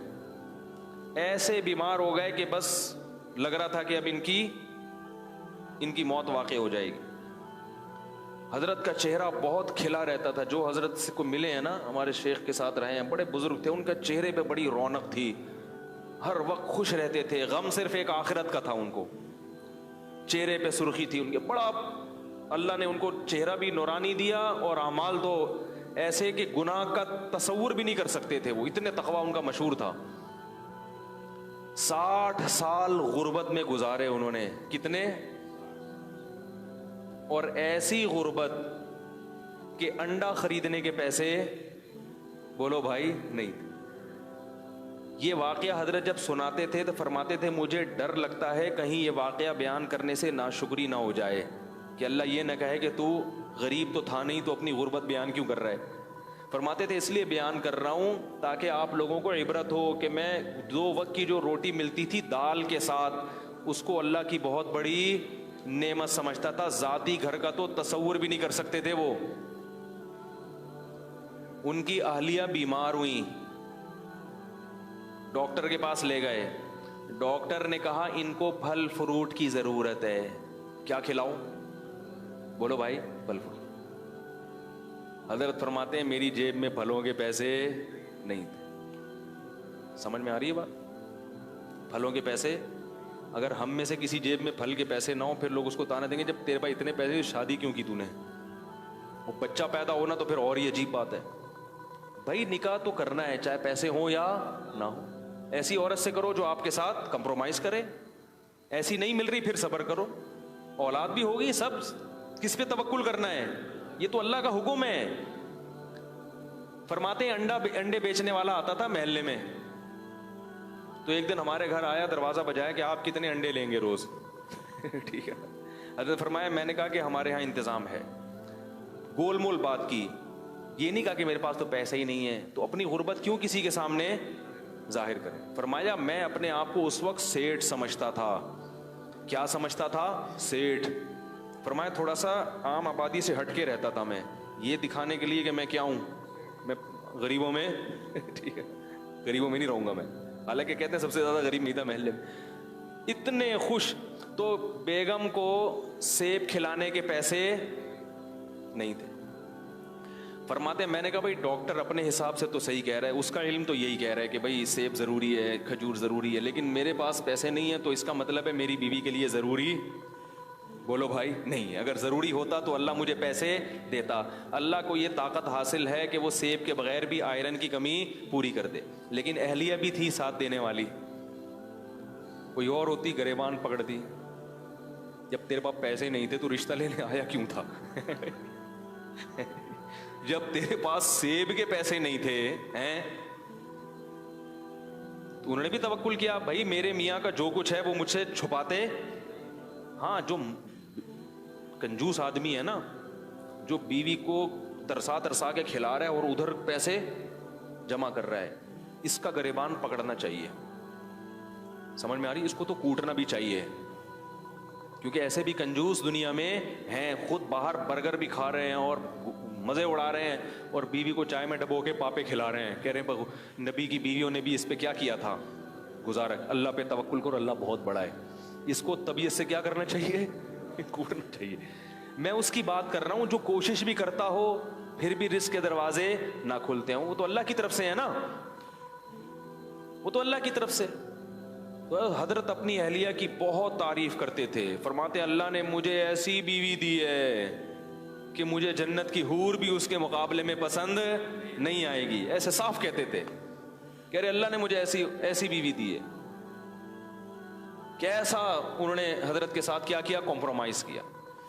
ایسے بیمار ہو گئے کہ بس لگ رہا تھا کہ اب ان کی موت واقع ہو جائے گی۔ حضرت کا چہرہ بہت کھلا رہتا تھا، جو حضرت سے کو ملے ہیں نا، ہمارے شیخ کے ساتھ رہے ہیں، بڑے بزرگ تھے، ان کا چہرے پہ بڑی رونق تھی، ہر وقت خوش رہتے تھے، غم صرف ایک آخرت کا تھا، ان کو چہرے پہ سرخی تھی ان کے، بڑا اللہ نے ان کو چہرہ بھی نورانی دیا، اور اعمال تو ایسے کہ گناہ کا تصور بھی نہیں کر سکتے تھے، وہ اتنے تقویٰ ان کا مشہور تھا۔ 60 سال غربت میں گزارے انہوں نے، کتنے؟ اور ایسی غربت کہ انڈا خریدنے کے پیسے، بولو بھائی، نہیں۔ یہ واقعہ حضرت جب سناتے تھے تو فرماتے تھے مجھے ڈر لگتا ہے کہیں یہ واقعہ بیان کرنے سے ناشکری نہ ہو جائے، کہ اللہ یہ نہ کہے کہ تو غریب تو تھا نہیں تو اپنی غربت بیان کیوں کر رہا ہے۔ فرماتے تھے اس لیے بیان کر رہا ہوں تاکہ آپ لوگوں کو عبرت ہو کہ میں 2 وقت کی جو روٹی ملتی تھی دال کے ساتھ اس کو اللہ کی بہت بڑی نعمت سمجھتا تھا. ذاتی گھر کا تو تصور بھی نہیں کر سکتے تھے وہ. ان کی اہلیہ بیمار ہوئی, ڈاکٹر کے پاس لے گئے. ڈاکٹر نے کہا ان کو پھل فروٹ کی ضرورت ہے, کیا کھلاؤں؟ بولو بھائی, پھل فروٹ. حضرت فرماتے ہیں میری جیب میں پھلوں کے پیسے نہیں تھے. سمجھ میں آ رہی ہے بات؟ پھلوں کے پیسے, اگر ہم میں سے کسی جیب میں پھل کے پیسے نہ ہو پھر لوگ اس کو تانا دیں گے جب تیرے پاس اتنے پیسے شادی کیوں کی تو نے, وہ بچہ پیدا ہونا تو پھر اور ہی عجیب بات ہے. بھائی نکاح تو کرنا ہے چاہے پیسے ہوں یا نہ ہو. ایسی عورت سے کرو جو آپ کے ساتھ کمپرومائز کرے, ایسی نہیں مل رہی پھر صبر کرو. اولاد بھی ہوگی, سب کس پہ توکل کرنا ہے, یہ تو اللہ کا حکم ہے. فرماتے ہیں انڈے بیچنے والا آتا تھا محلے میں, تو ایک دن ہمارے گھر آیا, دروازہ بجایا کہ آپ کتنے انڈے لیں گے روز؟ ٹھیک ہے. حضرت فرمایا میں نے کہا کہ ہمارے ہاں انتظام ہے. گول مول بات کی, یہ نہیں کہا کہ میرے پاس تو پیسہ ہی نہیں ہے, تو اپنی غربت کیوں کسی کے سامنے ظاہر کریں. فرمایا میں اپنے آپ کو اس وقت سیٹھ سمجھتا تھا. کیا سمجھتا تھا؟ سیٹھ. فرمایا تھوڑا سا عام آبادی سے ہٹ کے رہتا تھا میں, یہ دکھانے کے لیے کہ میں کیا ہوں, میں غریبوں میں ٹھیک ہے غریبوں میں نہیں رہوں گا میں. حالانکہ کہتے ہیں سب سے زیادہ غریب نہیں تھا محلے میں. اتنے خوش, تو بیگم کو سیب کھلانے کے پیسے نہیں تھے. فرماتے ہیں میں نے کہا بھائی ڈاکٹر اپنے حساب سے تو صحیح کہہ رہا ہے, اس کا علم تو یہی کہہ رہا ہے کہ بھائی سیب ضروری ہے, کھجور ضروری ہے, لیکن میرے پاس پیسے نہیں ہیں تو اس کا مطلب ہے میری بیوی کے لیے ضروری, بولو بھائی, نہیں. اگر ضروری ہوتا تو اللہ مجھے پیسے دیتا. اللہ کو یہ طاقت حاصل ہے کہ وہ سیب کے بغیر بھی آئرن کی کمی پوری کر دے, لیکن اہلیہ بھی تھی ساتھ دینے والی. کوئی اور ہوتی گریبان پکڑتی, جب تیرے پاس پیسے نہیں تھے تو رشتہ لینے آیا کیوں تھا؟ جب تیرے پاس سیب کے پیسے نہیں تھے ہیں تو انہوں نے بھی توکل کیا, بھائی میرے میاں کا جو کچھ ہے وہ مجھ سے چھپاتے. ہاں جو کنجوس آدمی ہے نا, جو بیوی کو ترسا ترسا کے کھلا رہا ہے اور ادھر پیسے جمع کر رہا ہے, اس کا گریبان پکڑنا چاہیے. سمجھ میں آ رہی؟ اس کو تو کوٹنا بھی چاہیے, کیونکہ ایسے بھی کنجوس دنیا میں ہیں, خود باہر برگر بھی کھا رہے ہیں اور مزے اڑا رہے ہیں, اور بیوی کو چائے میں ڈبو کے پاپے کھلا رہے ہیں, کہہ رہے ہیں نبی کی بیویوں نے بھی اس پہ کیا کیا تھا, گزارا. اللہ پہ توکل کرو, اللہ بہت بڑا ہے. اس کو طبیعت سے کیا کرنا چاہیے؟ کوٹنا چاہیے. میں اس کی بات کر رہا ہوں جو کوشش بھی کرتا ہو پھر بھی رزق کے دروازے نہ کھلتے ہوں, وہ تو اللہ کی طرف سے ہے نا, وہ تو اللہ کی طرف سے. تو حضرت اپنی اہلیہ کی بہت تعریف کرتے تھے. فرماتے اللہ نے مجھے ایسی بیوی دی ہے کہ مجھے جنت کی حور بھی اس کے مقابلے میں پسند نہیں آئے گی. ایسے صاف کہتے تھے, کہہ رہے اللہ نے مجھے ایسی بیوی دی ہے. کیسا انہوں نے حضرت کے ساتھ کیا کمپرومائز کیا.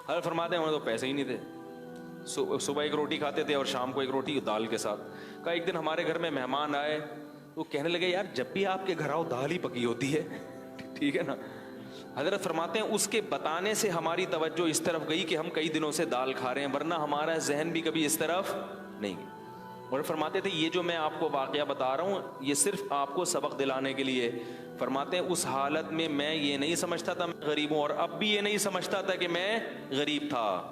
حضرت فرماتے ہیں انہوں نے تو پیسے ہی نہیں تھے, صبح ایک روٹی کھاتے تھے اور شام کو ایک روٹی دال کے ساتھ. کہا ایک دن ہمارے گھر میں مہمان آئے تو کہنے لگے یار جب بھی آپ کے گھر آؤ دال ہی پکی ہوتی ہے. ٹھیک ہے نا. حضرت فرماتے ہیں اس کے بتانے سے ہماری توجہ اس طرف گئی کہ ہم کئی دنوں سے دال کھا رہے ہیں, ورنہ ہمارا ذہن بھی کبھی اس طرف نہیں گیا. اور فرماتے تھے یہ جو میں آپ کو واقعہ بتا رہا ہوں یہ صرف آپ کو سبق دلانے کے لیے. فرماتے ہیں اس حالت میں یہ نہیں سمجھتا تھا میں غریب ہوں, اور اب بھی یہ نہیں سمجھتا تھا کہ میں غریب تھا,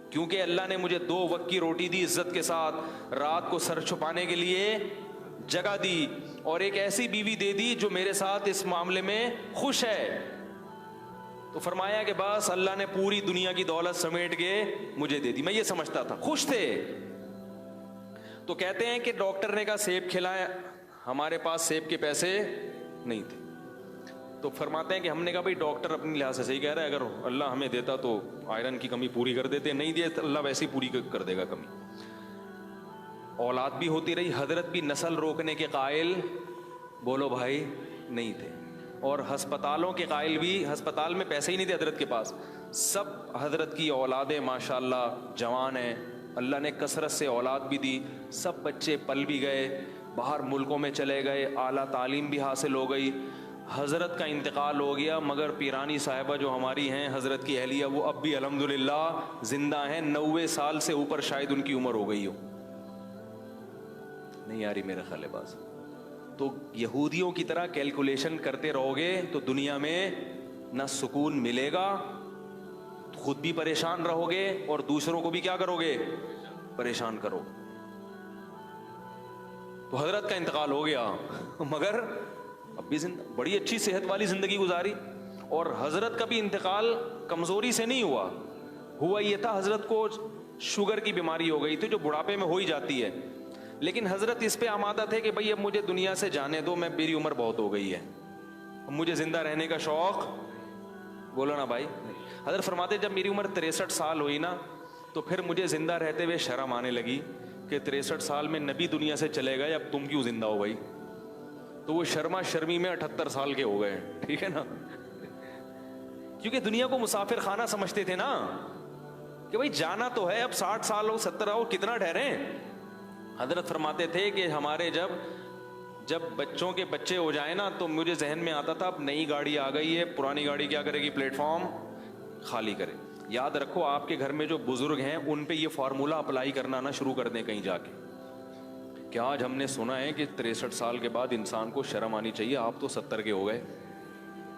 کیونکہ اللہ نے مجھے 2 وقت کی روٹی دی عزت کے ساتھ, رات کو سر چھپانے کے لیے جگہ دی, اور ایک ایسی بیوی دے دی جو میرے ساتھ اس معاملے میں خوش ہے. تو فرمایا کہ بس اللہ نے پوری دنیا کی دولت سمیٹ کے مجھے دے دی. میں یہ سمجھتا تھا, خوش تھے. تو کہتے ہیں کہ ڈاکٹر نے کہا سیب کھلایا, ہمارے پاس سیب کے پیسے نہیں تھے. تو فرماتے ہیں کہ ہم نے کہا بھائی ڈاکٹر اپنی لحاظ سے صحیح کہہ رہا ہے, اگر اللہ ہمیں دیتا تو آئرن کی کمی پوری کر دیتے, نہیں دیا تو اللہ ویسے ہی پوری کر دے گا کمی. اولاد بھی ہوتی رہی, حضرت بھی نسل روکنے کے قائل, بولو بھائی, نہیں تھے. اور ہسپتالوں کے قائل بھی, ہسپتال میں پیسے ہی نہیں تھے حضرت کے پاس. سب حضرت کی اولادیں ماشاءاللہ جوان ہیں, اللہ نے کثرت سے اولاد بھی دی, سب بچے پل بھی گئے, باہر ملکوں میں چلے گئے, اعلیٰ تعلیم بھی حاصل ہو گئی. حضرت کا انتقال ہو گیا, مگر پیرانی صاحبہ جو ہماری ہیں حضرت کی اہلیہ, وہ اب بھی الحمدللہ زندہ ہیں. 90 سال سے اوپر شاید ان کی عمر ہو گئی ہو. نہیں آ رہی میرا خیال ہے باز. تو یہودیوں کی طرح کیلکولیشن کرتے رہو گے تو دنیا میں نہ سکون ملے گا, خود بھی پریشان رہو گے اور دوسروں کو بھی کیا کرو گے, پریشان کرو. تو حضرت کا انتقال ہو گیا مگر اب بھی بڑی اچھی صحت والی زندگی گزاری. اور حضرت کا بھی انتقال کمزوری سے نہیں ہوا یہ تھا, حضرت کو شوگر کی بیماری ہو گئی تھی جو بڑھاپے میں ہو ہی جاتی ہے, لیکن حضرت اس پہ آمادہ تھے کہ بھائی اب مجھے دنیا سے جانے دو, میں میری عمر بہت ہو گئی ہے, مجھے زندہ رہنے کا شوق, بولو نا بھائی. حضرت فرماتے جب میری عمر 63 سال ہوئی نا تو پھر مجھے زندہ رہتے ہوئے شرم آنے لگی کہ 63 سال میں نبی دنیا سے چلے گئے, اب تم کیوں زندہ ہو بھائی. تو وہ شرما شرمی میں 78 سال کے ہو گئے, ٹھیک ہے نا, کیونکہ دنیا کو مسافر خانہ سمجھتے تھے نا کہ بھائی جانا تو ہے, اب 60 سال ہو 70 ہو کتنا ٹھہرے. حضرت فرماتے تھے کہ ہمارے جب بچوں کے بچے ہو جائیں نا تو مجھے ذہن میں آتا تھا اب نئی گاڑی آ گئی ہے, پرانی گاڑی کیا کرے گی, پلیٹ فارم خالی کرے. یاد رکھو آپ کے گھر میں جو بزرگ ہیں ان پہ یہ فارمولا اپلائی کرنا نہ شروع کر دیں کہیں جا کے کہ آج ہم نے سنا ہے کہ 63 سال کے بعد انسان کو شرم آنی چاہیے, آپ تو 70 کے ہو گئے.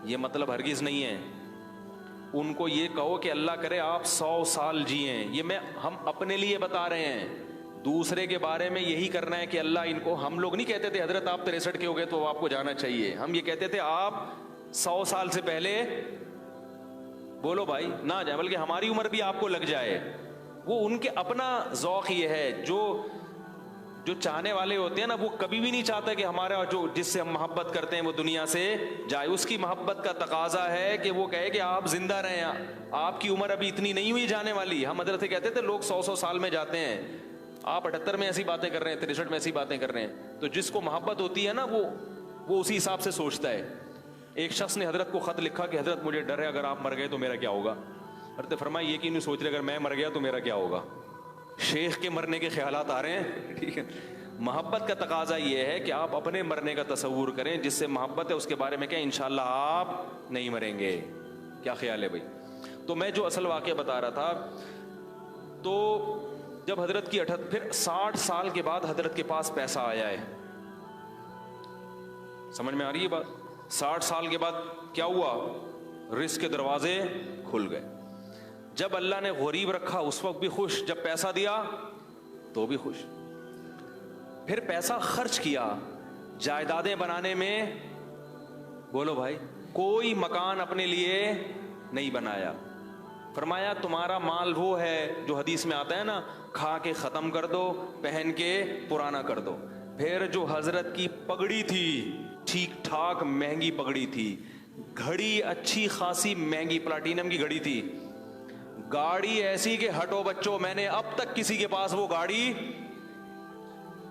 یہ مطلب ہرگز نہیں ہے. ان کو یہ کہو کہ اللہ کرے آپ 100 سال جیئیں. یہ ہم اپنے لیے بتا رہے ہیں, دوسرے کے بارے میں یہی کرنا ہے کہ اللہ ان کو, ہم لوگ نہیں کہتے تھے حضرت آپ 63 کے ہو گئے تو آپ کو جانا چاہیے, ہم یہ کہتے تھے آپ 100 سال سے پہلے, بولو بھائی, نہ جائے, بلکہ ہماری عمر بھی آپ کو لگ جائے. وہ ان کے اپنا ذوق یہ ہے, جو چاہنے والے ہوتے ہیں نا وہ کبھی بھی نہیں چاہتا کہ ہمارا جو جس سے ہم محبت کرتے ہیں وہ دنیا سے جائے. اس کی محبت کا تقاضا ہے کہ وہ کہے کہ آپ زندہ رہیں, آپ کی عمر ابھی اتنی نہیں ہوئی جانے والی. ہم حضرت سے کہتے تھے لوگ 100 سال میں جاتے ہیں, آپ 78 میں ایسی باتیں کر رہے ہیں, 63 میں ایسی باتیں کر رہے ہیں. تو جس کو محبت ہوتی ہے نا وہ اسی حساب سے سوچتا ہے. ایک شخص نے حضرت کو خط لکھا کہ حضرت مجھے ڈر ہے اگر آپ مر گئے تو میرا کیا ہوگا. حضرت فرمایا یہ کیوں نہیں سوچ رہے اگر میں مر گیا تو میرا کیا ہوگا. شیخ کے مرنے کے خیالات آ رہے ہیں, ٹھیک ہے. محبت کا تقاضا یہ ہے کہ آپ اپنے مرنے کا تصور کریں, جس سے محبت ہے اس کے بارے میں کہ انشاءاللہ آپ نہیں مریں گے. کیا خیال ہے بھائی. تو میں جو اصل واقعہ بتا رہا تھا, تو جب حضرت کی پھر 60 سال کے بعد حضرت کے پاس پیسہ آیا ہے. سمجھ میں آ رہی ہے بات. 60 سال کے بعد کیا ہوا, رزق کے دروازے کھل گئے. جب اللہ نے غریب رکھا اس وقت بھی خوش, جب پیسہ دیا تو بھی خوش. پھر پیسہ خرچ کیا جائیدادیں بنانے میں, بولو بھائی, کوئی مکان اپنے لیے نہیں بنایا. فرمایا تمہارا مال وہ ہے جو حدیث میں آتا ہے نا, کھا کے ختم کر دو, پہن کے پرانا کر دو. پھر جو حضرت کی پگڑی تھی ٹھیک ٹھاک مہنگی پگڑی تھی, گھڑی اچھی خاصی مہنگی پلاٹینم کی گھڑی تھی, گاڑی ایسی کہ ہٹو بچوں, میں نے اب تک کسی کے پاس وہ گاڑی,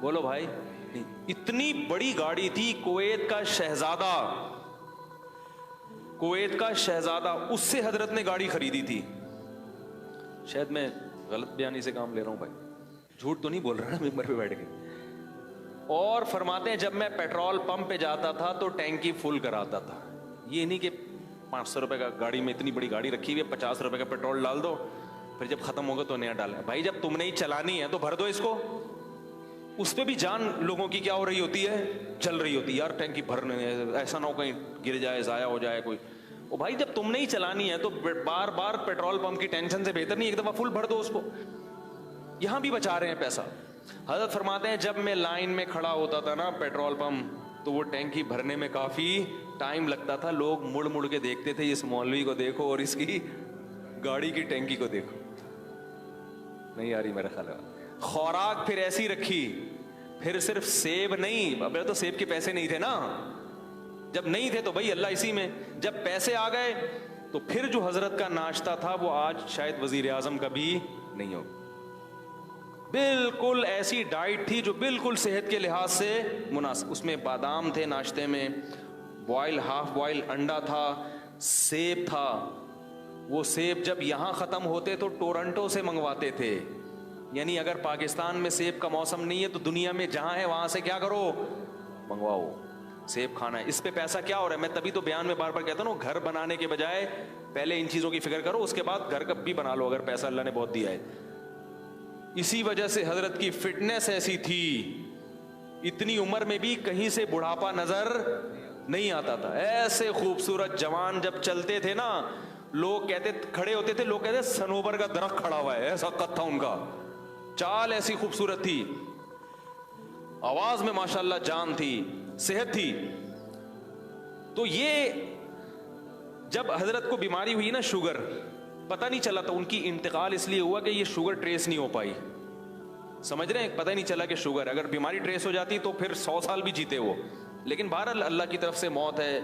بولو بھائی, اتنی بڑی گاڑی تھی. کویت کا شہزادہ اس سے حضرت نے گاڑی خریدی تھی. شاید میں غلط بیانی سے کام لے رہا ہوں بھائی, جھوٹ تو نہیں بول رہا نا ممبر پہ بیٹھ کے. اور فرماتے ہیں جب میں پیٹرول پمپ پہ جاتا تھا تو ٹینکی فل کراتا تھا. یہ نہیں کہ 500 روپے کا گاڑی میں, اتنی بڑی گاڑی رکھی ہوئی ہے 50 روپے کا پیٹرول ڈال دو, پھر جب ختم ہوگا تو نیا ڈالنا. بھائی جب تم نے ہی چلانی ہے تو بھر دو اس کو. اس پہ بھی جان لوگوں کی کیا ہو رہی ہوتی ہے, چل رہی ہوتی ہے. یار ٹینکی بھرنے, ایسا نہ ہو کہیں گر جائے, ضائع ہو جائے کوئی. او بھائی جب تم نے ہی چلانی ہے تو بار بار پیٹرول پمپ کی ٹینشن سے بہتر نہیں ایک دفعہ فل بھر دو اس کو. یہاں بھی بچا رہے ہیں پیسہ. حضرت فرماتے ہیں جب میں لائن میں کھڑا ہوتا تھا نا پیٹرول پمپ تو وہ ٹینکی بھرنے میں کافی ٹائم لگتا تھا. لوگ مڑ مڑ کے دیکھتے تھے, اس مولوی کو دیکھو اور اس کی گاڑی کی ٹینکی کو دیکھو. نہیں آ رہی میرا خیال ہے. خوراک پھر ایسی رکھی, پھر صرف سیب نہیں, اب تو سیب کے پیسے نہیں تھے نا, جب نہیں تھے تو بھائی اللہ اسی میں, جب پیسے آ گئے تو پھر جو حضرت کا ناشتہ تھا وہ آج شاید وزیر اعظم کا بھی نہیں ہو. بالکل ایسی ڈائٹ تھی جو بالکل صحت کے لحاظ سے مناسب. اس میں بادام تھے ناشتے میں, بوائل ہاف بوائل انڈا تھا, سیب تھا. وہ سیب جب یہاں ختم ہوتے تو ٹورنٹو سے منگواتے تھے. یعنی اگر پاکستان میں سیب کا موسم نہیں ہے تو دنیا میں جہاں ہے وہاں سے کیا کرو, منگواؤ, سیب کھانا ہے. اس پہ پیسہ کیا ہو رہا ہے, میں تبھی تو بیان میں بار بار کہتا ہوں گھر بنانے کے بجائے پہلے ان چیزوں کی فکر کرو, اس کے بعد گھر کب بھی بنا لو اگر پیسہ اللہ نے بہت دیا ہے. اسی وجہ سے حضرت کی فٹنس ایسی تھی اتنی عمر میں بھی کہیں سے بڑھاپا نظر نہیں آتا تھا. ایسے خوبصورت جوان جب چلتے تھے نا, لوگ کہتے, کھڑے ہوتے تھے لوگ کہتے سنوبر کا درخت کھڑا ہوا ہے, ایسا قد تھا ان کا, چال ایسی خوبصورت تھی, آواز میں ماشاءاللہ جان تھی, صحت تھی. تو یہ جب حضرت کو بیماری ہوئی نا شوگر, پتہ نہیں چلا تھا, ان کی انتقال اس لیے ہوا کہ یہ شوگر ٹریس نہیں ہو پائی. سمجھ رہے ہیں, پتہ ہی نہیں چلا کہ شوگر, اگر بیماری ٹریس ہو جاتی تو پھر 100 سال بھی جیتے وہ. لیکن بہرحال اللہ کی طرف سے موت ہے,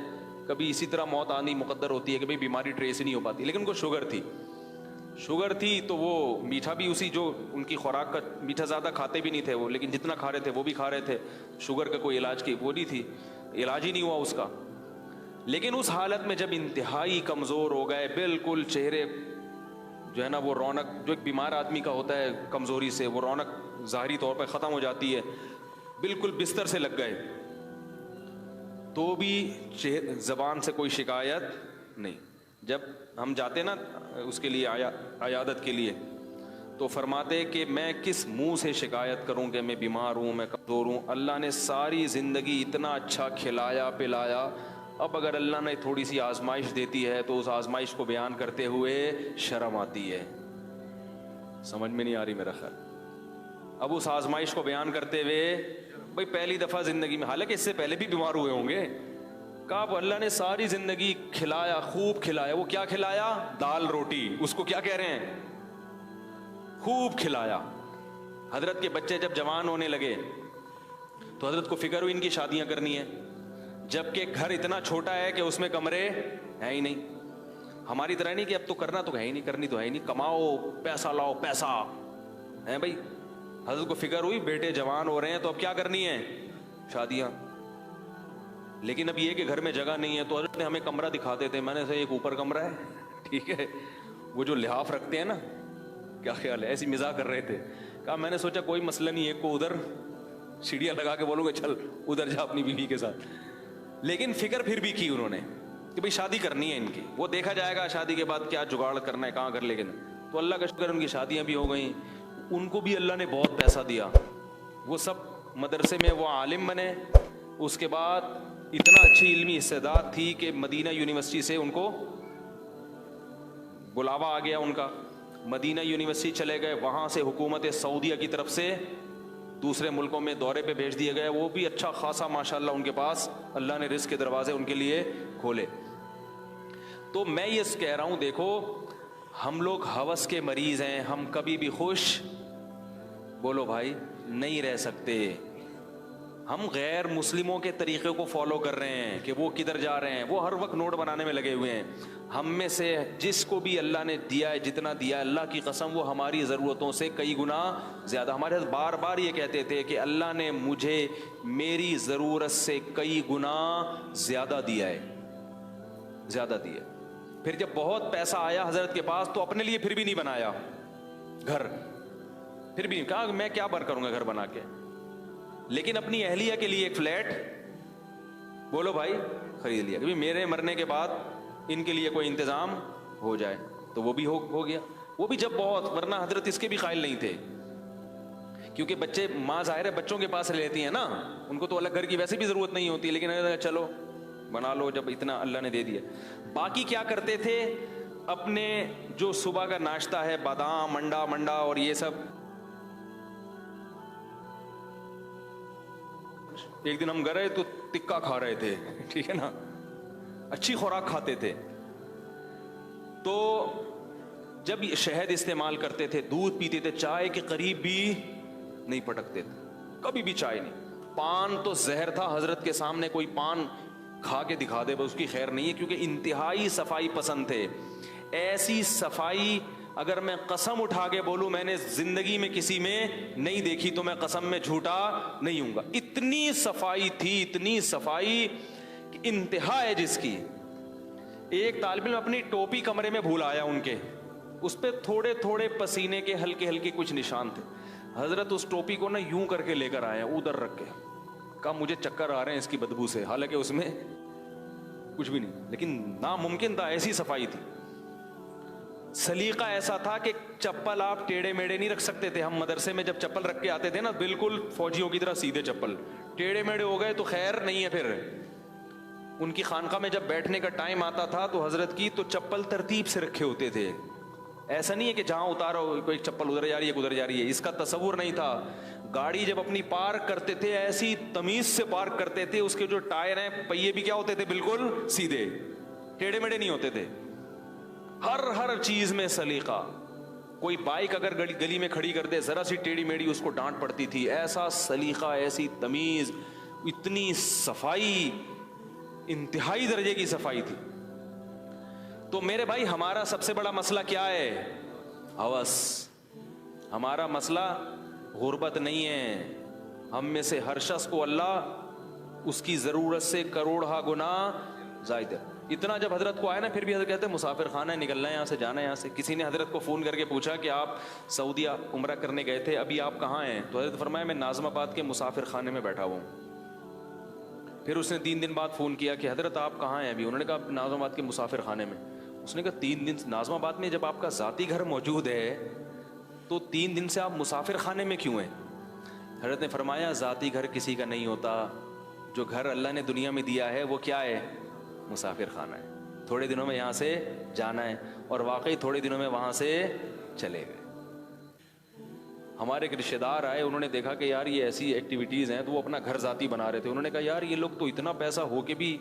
کبھی اسی طرح موت آنی مقدر ہوتی ہے کہ بھئی بیماری ٹریس ہی نہیں ہو پاتی. لیکن ان کو شوگر تھی تو وہ میٹھا بھی اسی, جو ان کی خوراک کا میٹھا زیادہ کھاتے بھی نہیں تھے وہ, لیکن جتنا کھا رہے تھے وہ بھی کھا رہے تھے. شوگر کا کوئی علاج کی وہ نہیں تھی, علاج ہی نہیں ہوا اس کا. لیکن اس حالت میں جب انتہائی کمزور ہو گئے, بالکل چہرے جو ہے نا وہ رونق جو ایک بیمار آدمی کا ہوتا ہے کمزوری سے, وہ رونق ظاہری طور پہ ختم ہو جاتی ہے, بالکل بستر سے لگ گئے, تو بھی زبان سے کوئی شکایت نہیں. جب ہم جاتے نا اس کے لیے عیادت کے لیے, تو فرماتے کہ میں کس منہ سے شکایت کروں کہ میں بیمار ہوں, میں کمزور ہوں. اللہ نے ساری زندگی اتنا اچھا کھلایا پلایا, اب اگر اللہ نے تھوڑی سی آزمائش دیتی ہے تو اس آزمائش کو بیان کرتے ہوئے شرم آتی ہے. سمجھ میں نہیں آ رہی میرا خیال. اب اس آزمائش کو بیان کرتے ہوئے, بھئی پہلی دفعہ زندگی میں, حالانکہ اس سے پہلے بھی بیمار ہوئے ہوں گے, کہا اللہ نے ساری زندگی کھلایا, خوب کھلایا. وہ کیا کھلایا؟ دال روٹی. اس کو کیا کہہ رہے ہیں؟ خوب کھلایا. حضرت کے بچے جب جوان ہونے لگے تو حضرت کو فکر ہوئی ان کی شادیاں کرنی ہے, جبکہ گھر اتنا چھوٹا ہے کہ اس میں کمرے ہیں ہی نہیں. ہماری طرح نہیں کہ اب تو کرنا تو ہے ہی نہیں, کرنی تو ہے ہی نہیں, کماؤ پیسہ لاؤ پیسہ ہے بھائی. حضرت کو فکر ہوئی بیٹے جوان ہو رہے ہیں تو اب کیا کرنی ہے؟ شادیاں. لیکن اب یہ کہ گھر میں جگہ نہیں ہے, تو حضرت نے ہمیں کمرہ دکھاتے تھے. میں نے سے ایک اوپر کمرہ ہے, ٹھیک ہے, وہ جو لحاف رکھتے ہیں نا, کیا خیال ہے, ایسی مزاح کر رہے تھے. کہا میں نے سوچا کوئی مسئلہ نہیں, ایک کو ادھر سیڑھیاں لگا کے بولوں گے چل ادھر جا اپنی بیوی کے ساتھ. لیکن فکر پھر بھی کی انہوں نے کہ بھئی شادی کرنی ہے ان کی, وہ دیکھا جائے گا شادی کے بعد کیا جگاڑ کرنا ہے, کہاں کر لے گا. تو اللہ کا شکر ان کی شادیاں بھی ہو گئیں, ان کو بھی اللہ نے بہت پیسہ دیا. وہ سب مدرسے میں وہ عالم بنے. اس کے بعد اتنا اچھی علمی استعداد تھی کہ مدینہ یونیورسٹی سے ان کو بلاوا آ گیا ان کا, مدینہ یونیورسٹی چلے گئے. وہاں سے حکومت سعودیہ کی طرف سے دوسرے ملکوں میں دورے پہ بھیج دیے گئے. وہ بھی اچھا خاصا ماشاءاللہ ان کے پاس اللہ نے رزق کے دروازے ان کے لیے کھولے. تو میں یہ کہہ رہا ہوں, دیکھو ہم لوگ ہوس کے مریض ہیں, ہم کبھی بھی خوش بولو بھائی نہیں رہ سکتے. ہم غیر مسلموں کے طریقے کو فالو کر رہے ہیں کہ وہ کدھر جا رہے ہیں, وہ ہر وقت نوٹ بنانے میں لگے ہوئے ہیں. ہم میں سے جس کو بھی اللہ نے دیا ہے, جتنا دیا ہے, اللہ کی قسم وہ ہماری ضرورتوں سے کئی گنا زیادہ. ہمارے بار بار یہ کہتے تھے کہ اللہ نے مجھے میری ضرورت سے کئی گنا زیادہ دیا ہے, زیادہ دیا. پھر جب بہت پیسہ آیا حضرت کے پاس تو اپنے لیے پھر بھی نہیں بنایا گھر, پھر بھی کہا میں کیا بر کروں گا گھر بنا کے, لیکن اپنی اہلیہ کے لیے ایک فلیٹ بولو بھائی خرید لیا کہ میرے مرنے کے بعد ان کے لیے کوئی انتظام ہو جائے. تو وہ بھی ہو گیا. وہ بھی جب بہت, ورنہ حضرت اس کے بھی قائل نہیں تھے, کیونکہ بچے ماں ظاہر ہے بچوں کے پاس لیتی ہیں نا, ان کو تو الگ گھر کی ویسے بھی ضرورت نہیں ہوتی, لیکن چلو بنا لو جب اتنا اللہ نے دے دیا. باقی کیا کرتے تھے, اپنے جو صبح کا ناشتہ ہے بادام منڈا اور یہ سب. ایک دن ہم گئے تو ٹکا کھا رہے تھے, ٹھیک ہے نا, اچھی خوراک کھاتے تھے. تو جب شہد استعمال کرتے تھے, دودھ پیتے تھے, چائے کے قریب بھی نہیں پٹکتے تھے, کبھی بھی چائے نہیں. پان تو زہر تھا, حضرت کے سامنے کوئی پان کھا کے دکھا دے اس کی خیر نہیں ہے, کیونکہ انتہائی صفائی پسند تھے. ایسی صفائی اگر میں قسم اٹھا کے بولوں میں نے زندگی میں کسی میں نہیں دیکھی تو میں قسم میں جھوٹا نہیں ہوں گا. اتنی صفائی تھی, اتنی صفائی کہ انتہا ہے جس کی. ایک طالب علم اپنی ٹوپی کمرے میں بھول آیا ان کے, اس پہ تھوڑے تھوڑے پسینے کے ہلکے ہلکے کچھ نشان تھے. حضرت اس ٹوپی کو نا یوں کر کے لے کر آیا, ادھر رکھ کے, کہا مجھے چکر آ رہے ہیں اس کی بدبو سے, حالانکہ اس میں کچھ بھی نہیں, لیکن ناممکن تھا, ایسی صفائی تھی. سلیقہ ایسا تھا کہ چپل آپ ٹیڑھے میڑے نہیں رکھ سکتے تھے. ہم مدرسے میں جب چپل رکھ کے آتے تھے نا بالکل فوجیوں کی طرح سیدھے چپل, ٹیڑھے میڑے ہو گئے تو خیر نہیں ہے. پھر ان کی خانقاہ میں جب بیٹھنے کا ٹائم آتا تھا تو حضرت کی تو چپل ترتیب سے رکھے ہوتے تھے. ایسا نہیں ہے کہ جہاں اتارو کوئی چپل ادھر جا رہی ہے ادھر جا رہی ہے, اس کا تصور نہیں تھا. گاڑی جب اپنی پارک کرتے تھے ایسی تمیز سے پارک کرتے تھے, اس کے جو ٹائر ہیں پہیے بھی کیا ہوتے تھے بالکل سیدھے, ٹیڑھے میڑے نہیں ہوتے تھے. ہر چیز میں سلیقہ. کوئی بائک اگر گلی میں کھڑی کر دے ذرا سی ٹیڑھی میڑھی اس کو ڈانٹ پڑتی تھی. ایسا سلیقہ, ایسی تمیز, اتنی صفائی, انتہائی درجے کی صفائی تھی. تو میرے بھائی ہمارا سب سے بڑا مسئلہ کیا ہے؟ ہوس. ہمارا مسئلہ غربت نہیں ہے. ہم میں سے ہر شخص کو اللہ اس کی ضرورت سے کروڑہا گنا زائد ہے. اتنا جب حضرت کو آیا نا پھر بھی حضرت کہتے ہیں مسافر خانہ ہے, نکلنا ہے یہاں سے, جانا ہے یہاں سے. کسی نے حضرت کو فون کر کے پوچھا کہ آپ سعودیہ عمرہ کرنے گئے تھے, ابھی آپ کہاں ہیں؟ تو حضرت فرمایا میں ناظم آباد کے مسافر خانے میں بیٹھا ہوا ہوں. پھر اس نے 3 دن بعد فون کیا کہ حضرت آپ کہاں ہیں ابھی؟ انہوں نے کہا ناظم آباد کے مسافر خانے میں. اس نے کہا 3 دن ناظم آباد میں جب آپ کا ذاتی گھر موجود ہے تو 3 دن سے آپ مسافر خانے میں کیوں ہیں؟ حضرت نے فرمایا ذاتی گھر کسی کا نہیں ہوتا, جو گھر اللہ نے دنیا میں دیا ہے وہ کیا ہے؟ مسافر خانہ ہے. تھوڑے دنوں میں یہاں سے جانا ہے, اور واقعی تھوڑے دنوں میں وہاں سے چلے گئے. ہمارے ایک رشتے دار آئے, انہوں نے دیکھا کہ یار یہ ایسی ایکٹیویٹیز ہیں, تو وہ اپنا گھر ذاتی بنا رہے تھے. انہوں نے کہا یار یہ لوگ تو اتنا پیسہ ہو کے بھی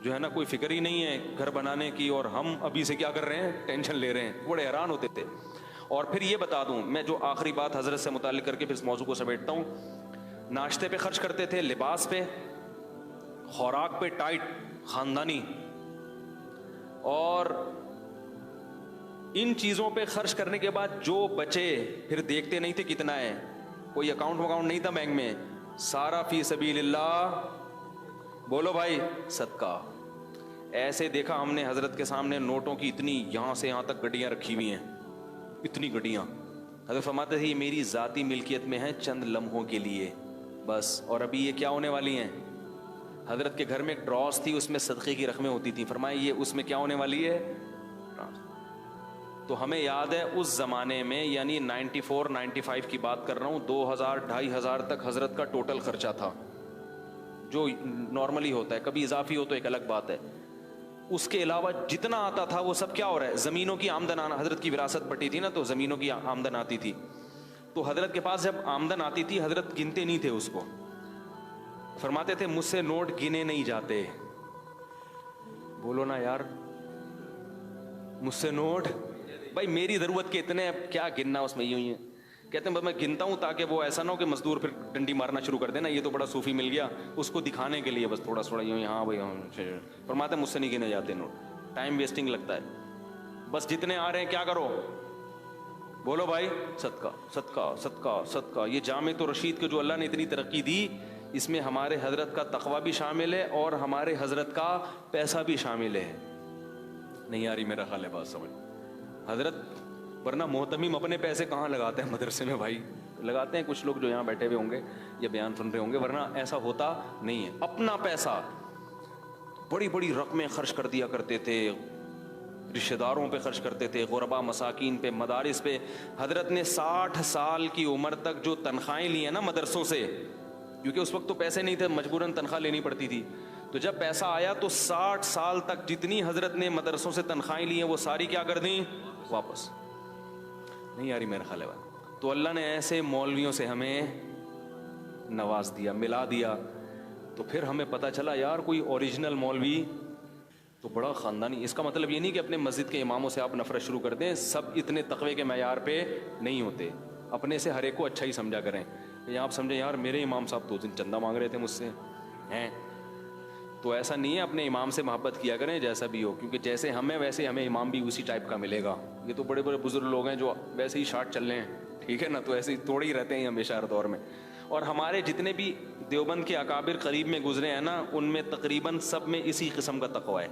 جو ہے نا کوئی فکر ہی نہیں ہے گھر بنانے کی, اور ہم ابھی سے کیا کر رہے ہیں, ٹینشن لے رہے ہیں. بڑے حیران ہوتے تھے. اور پھر یہ بتا دوں میں جو آخری بات حضرت سے متعلق کر کے پھر اس موضوع کو سمیٹتا ہوں. ناشتے پہ خرچ کرتے تھے, لباس پہ, خوراک پہ ٹائٹ خاندانی, اور ان چیزوں پہ خرچ کرنے کے بعد جو بچے پھر دیکھتے نہیں تھے کتنا ہے, کوئی اکاؤنٹ وکاؤنٹ نہیں تھا بینک میں, سارا فی سبیل اللہ. بولو بھائی صدقہ. ایسے دیکھا ہم نے حضرت کے سامنے نوٹوں کی اتنی یہاں سے یہاں تک گڈیاں رکھی ہوئی ہیں, اتنی گڈیاں. حضرت فرماتے تھے یہ میری ذاتی ملکیت میں ہے چند لمحوں کے لیے بس, اور ابھی یہ کیا ہونے والی ہیں. حضرت کے گھر میں ایک ڈراس تھی, اس میں صدقے کی رقمیں ہوتی تھیں. فرمایا یہ اس میں کیا ہونے والی ہے. تو ہمیں یاد ہے اس زمانے میں, یعنی 94-95 کی بات کر رہا ہوں, 2000-2500 تک حضرت کا ٹوٹل خرچہ تھا, جو نارملی ہوتا ہے. کبھی اضافی ہو تو ایک الگ بات ہے. اس کے علاوہ جتنا آتا تھا وہ سب کیا ہو رہا ہے, زمینوں کی آمدن آنا. حضرت کی وراثت بٹی تھی نا, تو زمینوں کی آمدن آتی تھی. تو حضرت کے پاس جب آمدن آتی تھی حضرت گنتے نہیں تھے اس کو. فرماتے تھے مجھ سے نوٹ گنے نہیں جاتے. بولو نا یار, مجھ سے نوٹ, بھائی میری ضرورت کے اتنے, کیا گننا اس میں. یوں ہی کہتے ہیں میں گنتا ہوں تاکہ وہ ایسا نہ ہو کہ مزدور پھر ڈنڈی مارنا شروع کر دینا, یہ تو بڑا صوفی مل گیا, اس کو دکھانے کے لیے بس تھوڑا تھوڑا یوں ہی. ہاں بھائی فرماتے مجھ سے نہیں گنے جاتے نوٹ, ٹائم ویسٹنگ لگتا ہے. بس جتنے آ رہے ہیں کیا کرو, بولو بھائی صدقہ صدقہ صدقہ صدقہ. یہ جامع رشید کو جو اللہ نے اتنی ترقی دی, اس میں ہمارے حضرت کا تقویٰ بھی شامل ہے اور ہمارے حضرت کا پیسہ بھی شامل ہے. نہیں آ رہی میرا خیال ہے بات سمجھ حضرت, ورنہ محتمیم اپنے پیسے کہاں لگاتے ہیں مدرسے میں بھائی, لگاتے ہیں کچھ لوگ جو یہاں بیٹھے ہوئے ہوں گے یا بیان سن رہے ہوں گے, ورنہ ایسا ہوتا نہیں ہے. اپنا پیسہ بڑی بڑی رقمیں خرچ کر دیا کرتے تھے, رشتہ داروں پہ خرچ کرتے تھے, غربا مساکین پہ, مدارس پہ. حضرت نے 60 سال کی عمر تک جو تنخواہیں لی ہیں نا مدرسوں سے, کیونکہ اس وقت تو پیسے نہیں تھے, مجبوراً تنخواہ لینی پڑتی تھی, تو جب پیسہ آیا تو 60 سال تک جتنی حضرت نے مدرسوں سے تنخواہیں لی ہیں وہ ساری کیا کر دیں واپس. نہیں آ رہی میرا خیال ہے. تو اللہ نے ایسے مولویوں سے ہمیں نواز دیا, ملا دیا. تو پھر ہمیں پتہ چلا یار کوئی اوریجنل مولوی تو بڑا خاندانی. اس کا مطلب یہ نہیں کہ اپنے مسجد کے اماموں سے آپ نفرت شروع کر دیں, سب اتنے تقوی کے معیار پہ نہیں ہوتے. اپنے سے ہر ایک کو اچھا ہی سمجھا کریں. یا آپ سمجھیں یار میرے امام صاحب تو دن چندہ مانگ رہے تھے مجھ سے ہیں, تو ایسا نہیں ہے. اپنے امام سے محبت کیا کریں جیسا بھی ہو, کیونکہ جیسے ہمیں ویسے ہمیں امام بھی اسی ٹائپ کا ملے گا. یہ تو بڑے بڑے بزرگ لوگ ہیں جو ویسے ہی شارٹ چل رہے ہیں, ٹھیک ہے نا, تو ایسے ہی توڑے ہی رہتے ہیں ہمیشہ ہر دور میں. اور ہمارے جتنے بھی دیوبند کے اکابر قریب میں گزرے ہیں نا, ان میں تقریباً سب میں اسی قسم کا تقویٰ ہے.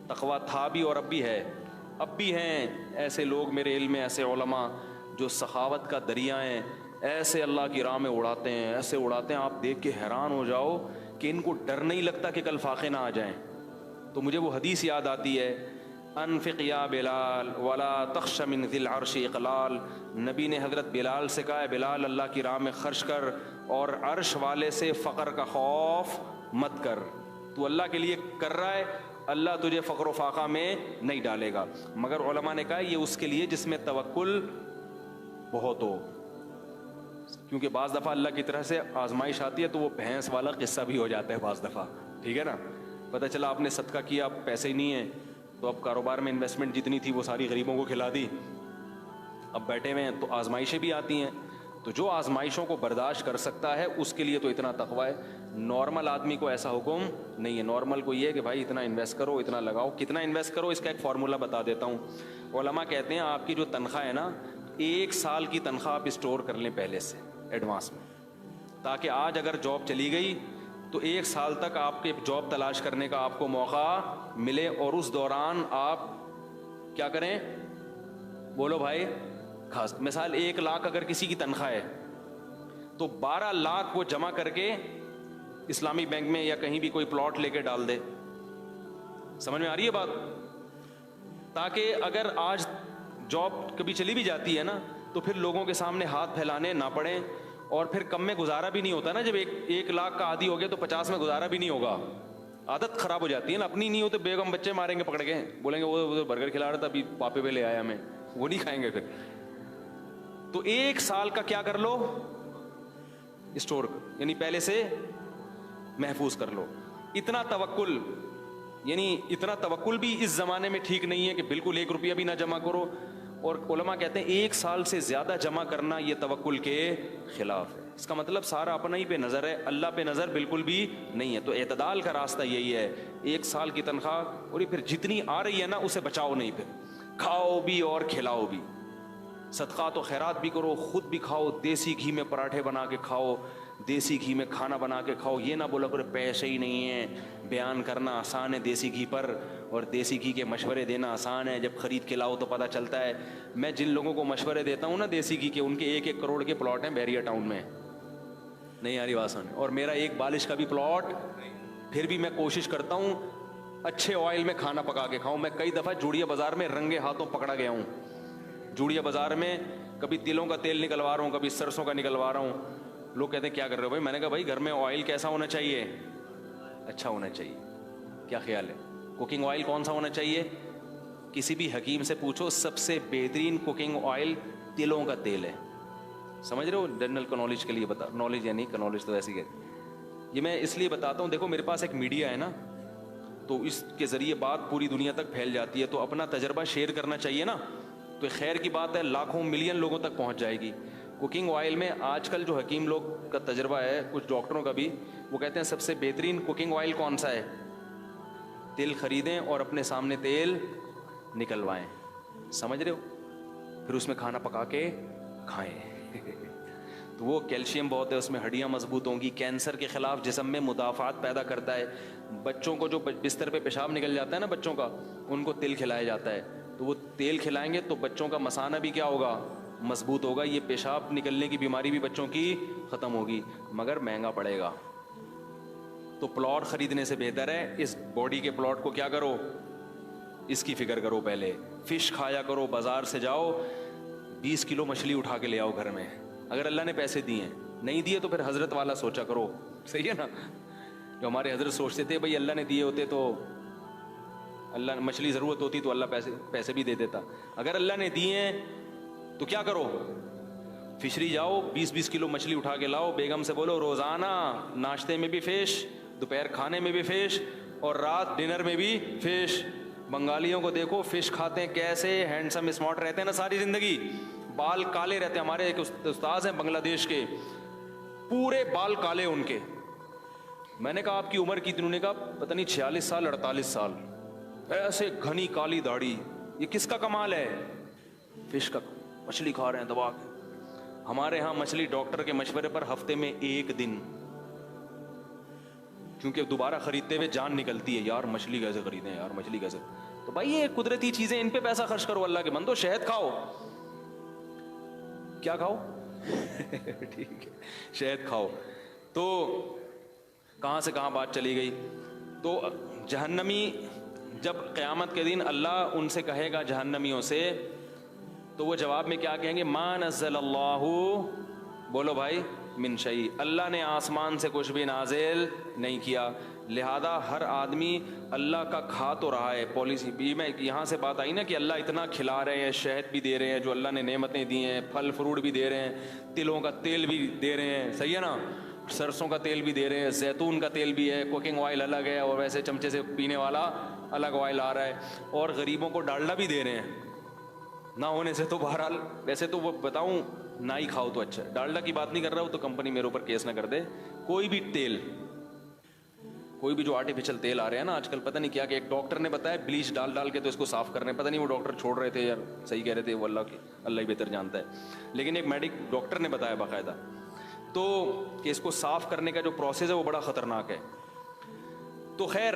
تقویٰ تھا بھی اور اب بھی ہے. اب بھی ہیں ایسے لوگ میرے علم میں, ایسے علماء جو سخاوت کا دریا ہیں, ایسے اللہ کی راہ میں اڑاتے ہیں, ایسے اڑاتے ہیں آپ دیکھ کے حیران ہو جاؤ کہ ان کو ڈر نہیں لگتا کہ کل فاقے نہ آ جائیں. تو مجھے وہ حدیث یاد آتی ہے انفق یا بلال ولا تخش من ذی العرش اقلال. نبی نے حضرت بلال سے کہا ہے بلال اللہ کی راہ میں خرچ کر اور عرش والے سے فقر کا خوف مت کر. تو اللہ کے لیے کر رہا ہے, اللہ تجھے فقر و فاقہ میں نہیں ڈالے گا. مگر علماء نے کہا یہ اس کے لیے جس میں توکل بہت ہو, کیونکہ بعض دفعہ اللہ کی طرح سے آزمائش آتی ہے تو وہ بھینس والا قصہ بھی ہو جاتا ہے بعض دفعہ, ٹھیک ہے نا. پتہ چلا آپ نے صدقہ کیا, اب پیسے ہی نہیں ہیں, تو اب کاروبار میں انویسٹمنٹ جتنی تھی وہ ساری غریبوں کو کھلا دی, اب بیٹھے ہوئے ہیں. تو آزمائشیں بھی آتی ہیں, تو جو آزمائشوں کو برداشت کر سکتا ہے اس کے لیے تو اتنا تقویٰ ہے. نارمل آدمی کو ایسا حکم نہیں ہے. نارمل کو یہ ہے کہ بھائی اتنا انویسٹ کرو, اتنا لگاؤ. کتنا انویسٹ کرو اس کا ایک فارمولہ بتا دیتا ہوں. علماء کہتے ہیں آپ کی جو تنخواہ ہے نا, 1 سال کی تنخواہ آپ اسٹور کر لیں پہلے سے ایڈوانس میں, تاکہ آج اگر جاب چلی گئی تو 1 سال تک آپ کے جاب تلاش کرنے کا آپ کو موقع ملے, اور اس دوران آپ کیا کریں, بولو بھائی. خاص مثال 1 لاکھ اگر کسی کی تنخواہ ہے تو 12 لاکھ وہ جمع کر کے اسلامی بینک میں یا کہیں بھی کوئی پلاٹ لے کے ڈال دے. سمجھ میں آ رہی ہے بات؟ تاکہ اگر آج جاب کبھی چلی بھی جاتی ہے نا تو پھر لوگوں کے سامنے ہاتھ پھیلانے نہ پڑیں, اور پھر کم میں گزارا بھی نہیں ہوتا نا. جب 1 لاکھ کا عادی ہو گیا تو 50 میں گزارا بھی نہیں ہوگا, عادت خراب ہو جاتی ہے نا. اپنی نہیں ہو تو بیگم بچے ماریں گے پکڑ کے, بولیں گے وہ برگر کھلا رہا تھا ابھی پاپے پہ لے آیا ہمیں, وہ نہیں کھائیں گے پھر. تو 1 سال کا کیا کر لو, اسٹور, یعنی پہلے سے محفوظ کر لو. اتنا توکل, یعنی اتنا توکل بھی اس زمانے میں ٹھیک نہیں ہے کہ بالکل 1 روپیہ بھی نہ جمع کرو. اور علماء کہتے ہیں 1 سال سے زیادہ جمع کرنا یہ توکل کے خلاف ہے. اس کا مطلب سارا اپنا ہی پہ نظر ہے, اللہ پہ نظر بالکل بھی نہیں ہے. تو اعتدال کا راستہ یہی ہے, 1 سال کی تنخواہ, اور یہ پھر جتنی آ رہی ہے نا اسے بچاؤ نہیں, پھر کھاؤ بھی اور کھلاؤ بھی. صدقات و خیرات بھی کرو, خود بھی کھاؤ, دیسی گھی میں پراٹھے بنا کے کھاؤ, دیسی گھی میں کھانا بنا کے کھاؤ. یہ نہ بولا کرو پیسے ہی نہیں ہیں. بیان کرنا آسان ہے دیسی گھی پر, اور دیسی گھی کے مشورے دینا آسان ہے, جب خرید کے لاؤ تو پتہ چلتا ہے. میں جن لوگوں کو مشورے دیتا ہوں نا دیسی گھی کے, ان کے 1-1 کروڑ کے پلاٹ ہیں بیریا ٹاؤن میں. نہیں آ رہی آسان, اور میرا 1 بالش کا بھی پلاٹ. پھر بھی میں کوشش کرتا ہوں اچھے آئل میں کھانا پکا کے کھاؤں. میں کئی دفعہ جوڑیا بازار میں رنگے ہاتھوں پکڑا گیا ہوں. جوڑیا بازار میں کبھی تلوں کا تیل نکلوا رہا ہوں, کبھی سرسوں کا نکلوا رہا ہوں. لوگ کہتے ہیں کیا کر رہے ہو بھائی؟ میں نے کہا بھائی گھر میں آئل کیسا ہونا چاہیے, اچھا ہونا چاہیے. کیا خیال ہے کوکنگ آئل کون سا ہونا چاہیے؟ کسی بھی حکیم سے پوچھو, سب سے بہترین کوکنگ آئل تلوں کا تیل ہے. سمجھ رہے ہو؟ جنرل کا نالج کے لیے بتا, نالج یا نہیں کا نالج تو ایسی ہے. یہ میں اس لیے بتاتا ہوں, دیکھو میرے پاس ایک میڈیا ہے نا, تو اس کے ذریعے بات پوری دنیا تک پھیل جاتی ہے, تو اپنا تجربہ شیئر کرنا چاہیے نا. تو خیر کی بات ہے, لاکھوں ملین لوگوں تک پہنچ جائے گی. کوکنگ آئل میں آج کل جو حکیم لوگ کا تجربہ ہے, کچھ ڈاکٹروں کا بھی, وہ کہتے ہیں سب سے بہترین کوکنگ آئل کون سا ہے؟ تیل خریدیں اور اپنے سامنے تیل نکلوائیں. سمجھ رہے ہو؟ پھر اس میں کھانا پکا کے کھائیں. تو وہ کیلشیم بہت ہے اس میں, ہڈیاں مضبوط ہوں گی, کینسر کے خلاف جسم میں مدافعات پیدا کرتا ہے. بچوں کو جو بستر پہ پیشاب نکل جاتا ہے نا بچوں کا, ان کو تل کھلایا جاتا ہے. تو وہ تیل کھلائیں گے تو بچوں کا مثانہ بھی کیا ہوگا, مضبوط ہوگا. یہ پیشاب نکلنے کی بیماری بھی بچوں کی ختم ہوگی, مگر مہنگا پڑے گا. تو پلاٹ خریدنے سے بہتر ہے اس باڈی کے پلاٹ کو کیا کرو, اس کی فکر کرو. پہلے فش کھایا کرو, بازار سے جاؤ 20 کلو مچھلی اٹھا کے لے آؤ گھر میں, اگر اللہ نے پیسے دیے ہیں. نہیں دیے تو پھر حضرت والا سوچا کرو, صحیح ہے نا. جو ہمارے حضرت سوچتے تھے بھائی اللہ نے دیے ہوتے تو اللہ, مچھلی ضرورت ہوتی تو اللہ پیسے بھی دے دیتا. اگر اللہ نے دیے ہیں تو کیا کرو, فشری جاؤ 20-20 کلو مچھلی اٹھا کے لاؤ. بیگم سے بولو روزانہ ناشتے میں بھی فش, دوپہر کھانے میں بھی فش, اور رات ڈنر میں بھی فش. بنگالیوں کو دیکھو فش کھاتے ہیں کیسے ہینڈسم اسمارٹ رہتے ہیں نا ساری زندگی, بال کالے رہتے ہیں. ہمارے ایک استاذ ہیں بنگلہ دیش کے, پورے بال کالے ان کے. میں نے کہا آپ کی عمر کتنی؟ انہوں نے کہا پتہ نہیں 46 سال 48 سال. ایسے گھنی کالی داڑھی. یہ کس کا کمال ہے؟ فش کا, مچھلی کھا رہے ہیں دبا کے. ہمارے ہاں مچھلی ڈاکٹر کے مشورے پر ہفتے میں 1 دن, کیونکہ دوبارہ خریدتے ہوئے جان نکلتی ہے, یار مچھلی کیسے خریدیں, یار مچھلی کیسے. تو بھائی یہ قدرتی چیزیں, ان پہ پیسہ خرچ کرو اللہ کے بندو. شہد کھاؤ, کیا کھاؤ ٹھیک ہے شہد کھاؤ. تو کہاں سے کہاں بات چلی گئی. تو جہنمی جب قیامت کے دن اللہ ان سے کہے گا جہنمیوں سے, تو وہ جواب میں کیا کہیں گے؟ ما نزل اللہ, بولو بھائی, من شیء, اللہ نے آسمان سے کچھ بھی نازل نہیں کیا. لہذا ہر آدمی اللہ کا کھا تو رہا ہے پالیسی بھی. میں یہاں سے بات آئی نا کہ اللہ اتنا کھلا رہے ہیں, شہد بھی دے رہے ہیں جو اللہ نے نعمتیں دی ہیں, پھل فروٹ بھی دے رہے ہیں, تلوں کا تیل بھی دے رہے ہیں, صحیح ہے نا, سرسوں کا تیل بھی دے رہے ہیں, زیتون کا تیل بھی ہے, کوکنگ آئل الگ ہے, اور ویسے چمچے سے پینے والا الگ آئل آ رہا ہے, اور غریبوں کو ڈالڈا بھی دے رہے ہیں. نہ ہونے سے تو بہرحال, ویسے تو وہ بتاؤں نہ ہی کھاؤ تو اچھا ہے. ڈالڈا کی بات نہیں کر رہا ہوں تو کمپنی میرے اوپر کیس نہ کر دے. کوئی بھی تیل, کوئی بھی جو آرٹیفیشل تیل آ رہے ہیں نا آج کل, پتہ نہیں کیا, کہ ایک ڈاکٹر نے بتایا بلیچ ڈال ڈال کے تو اس کو صاف کرنے, پتہ نہیں وہ ڈاکٹر چھوڑ رہے تھے یا صحیح کہہ رہے تھے, وہ اللہ ہی بہتر جانتا ہے, لیکن ایک ڈاکٹر نے بتایا باقاعدہ تو کہ اس کو صاف کرنے کا جو پروسیس ہے وہ بڑا خطرناک ہے. تو خیر,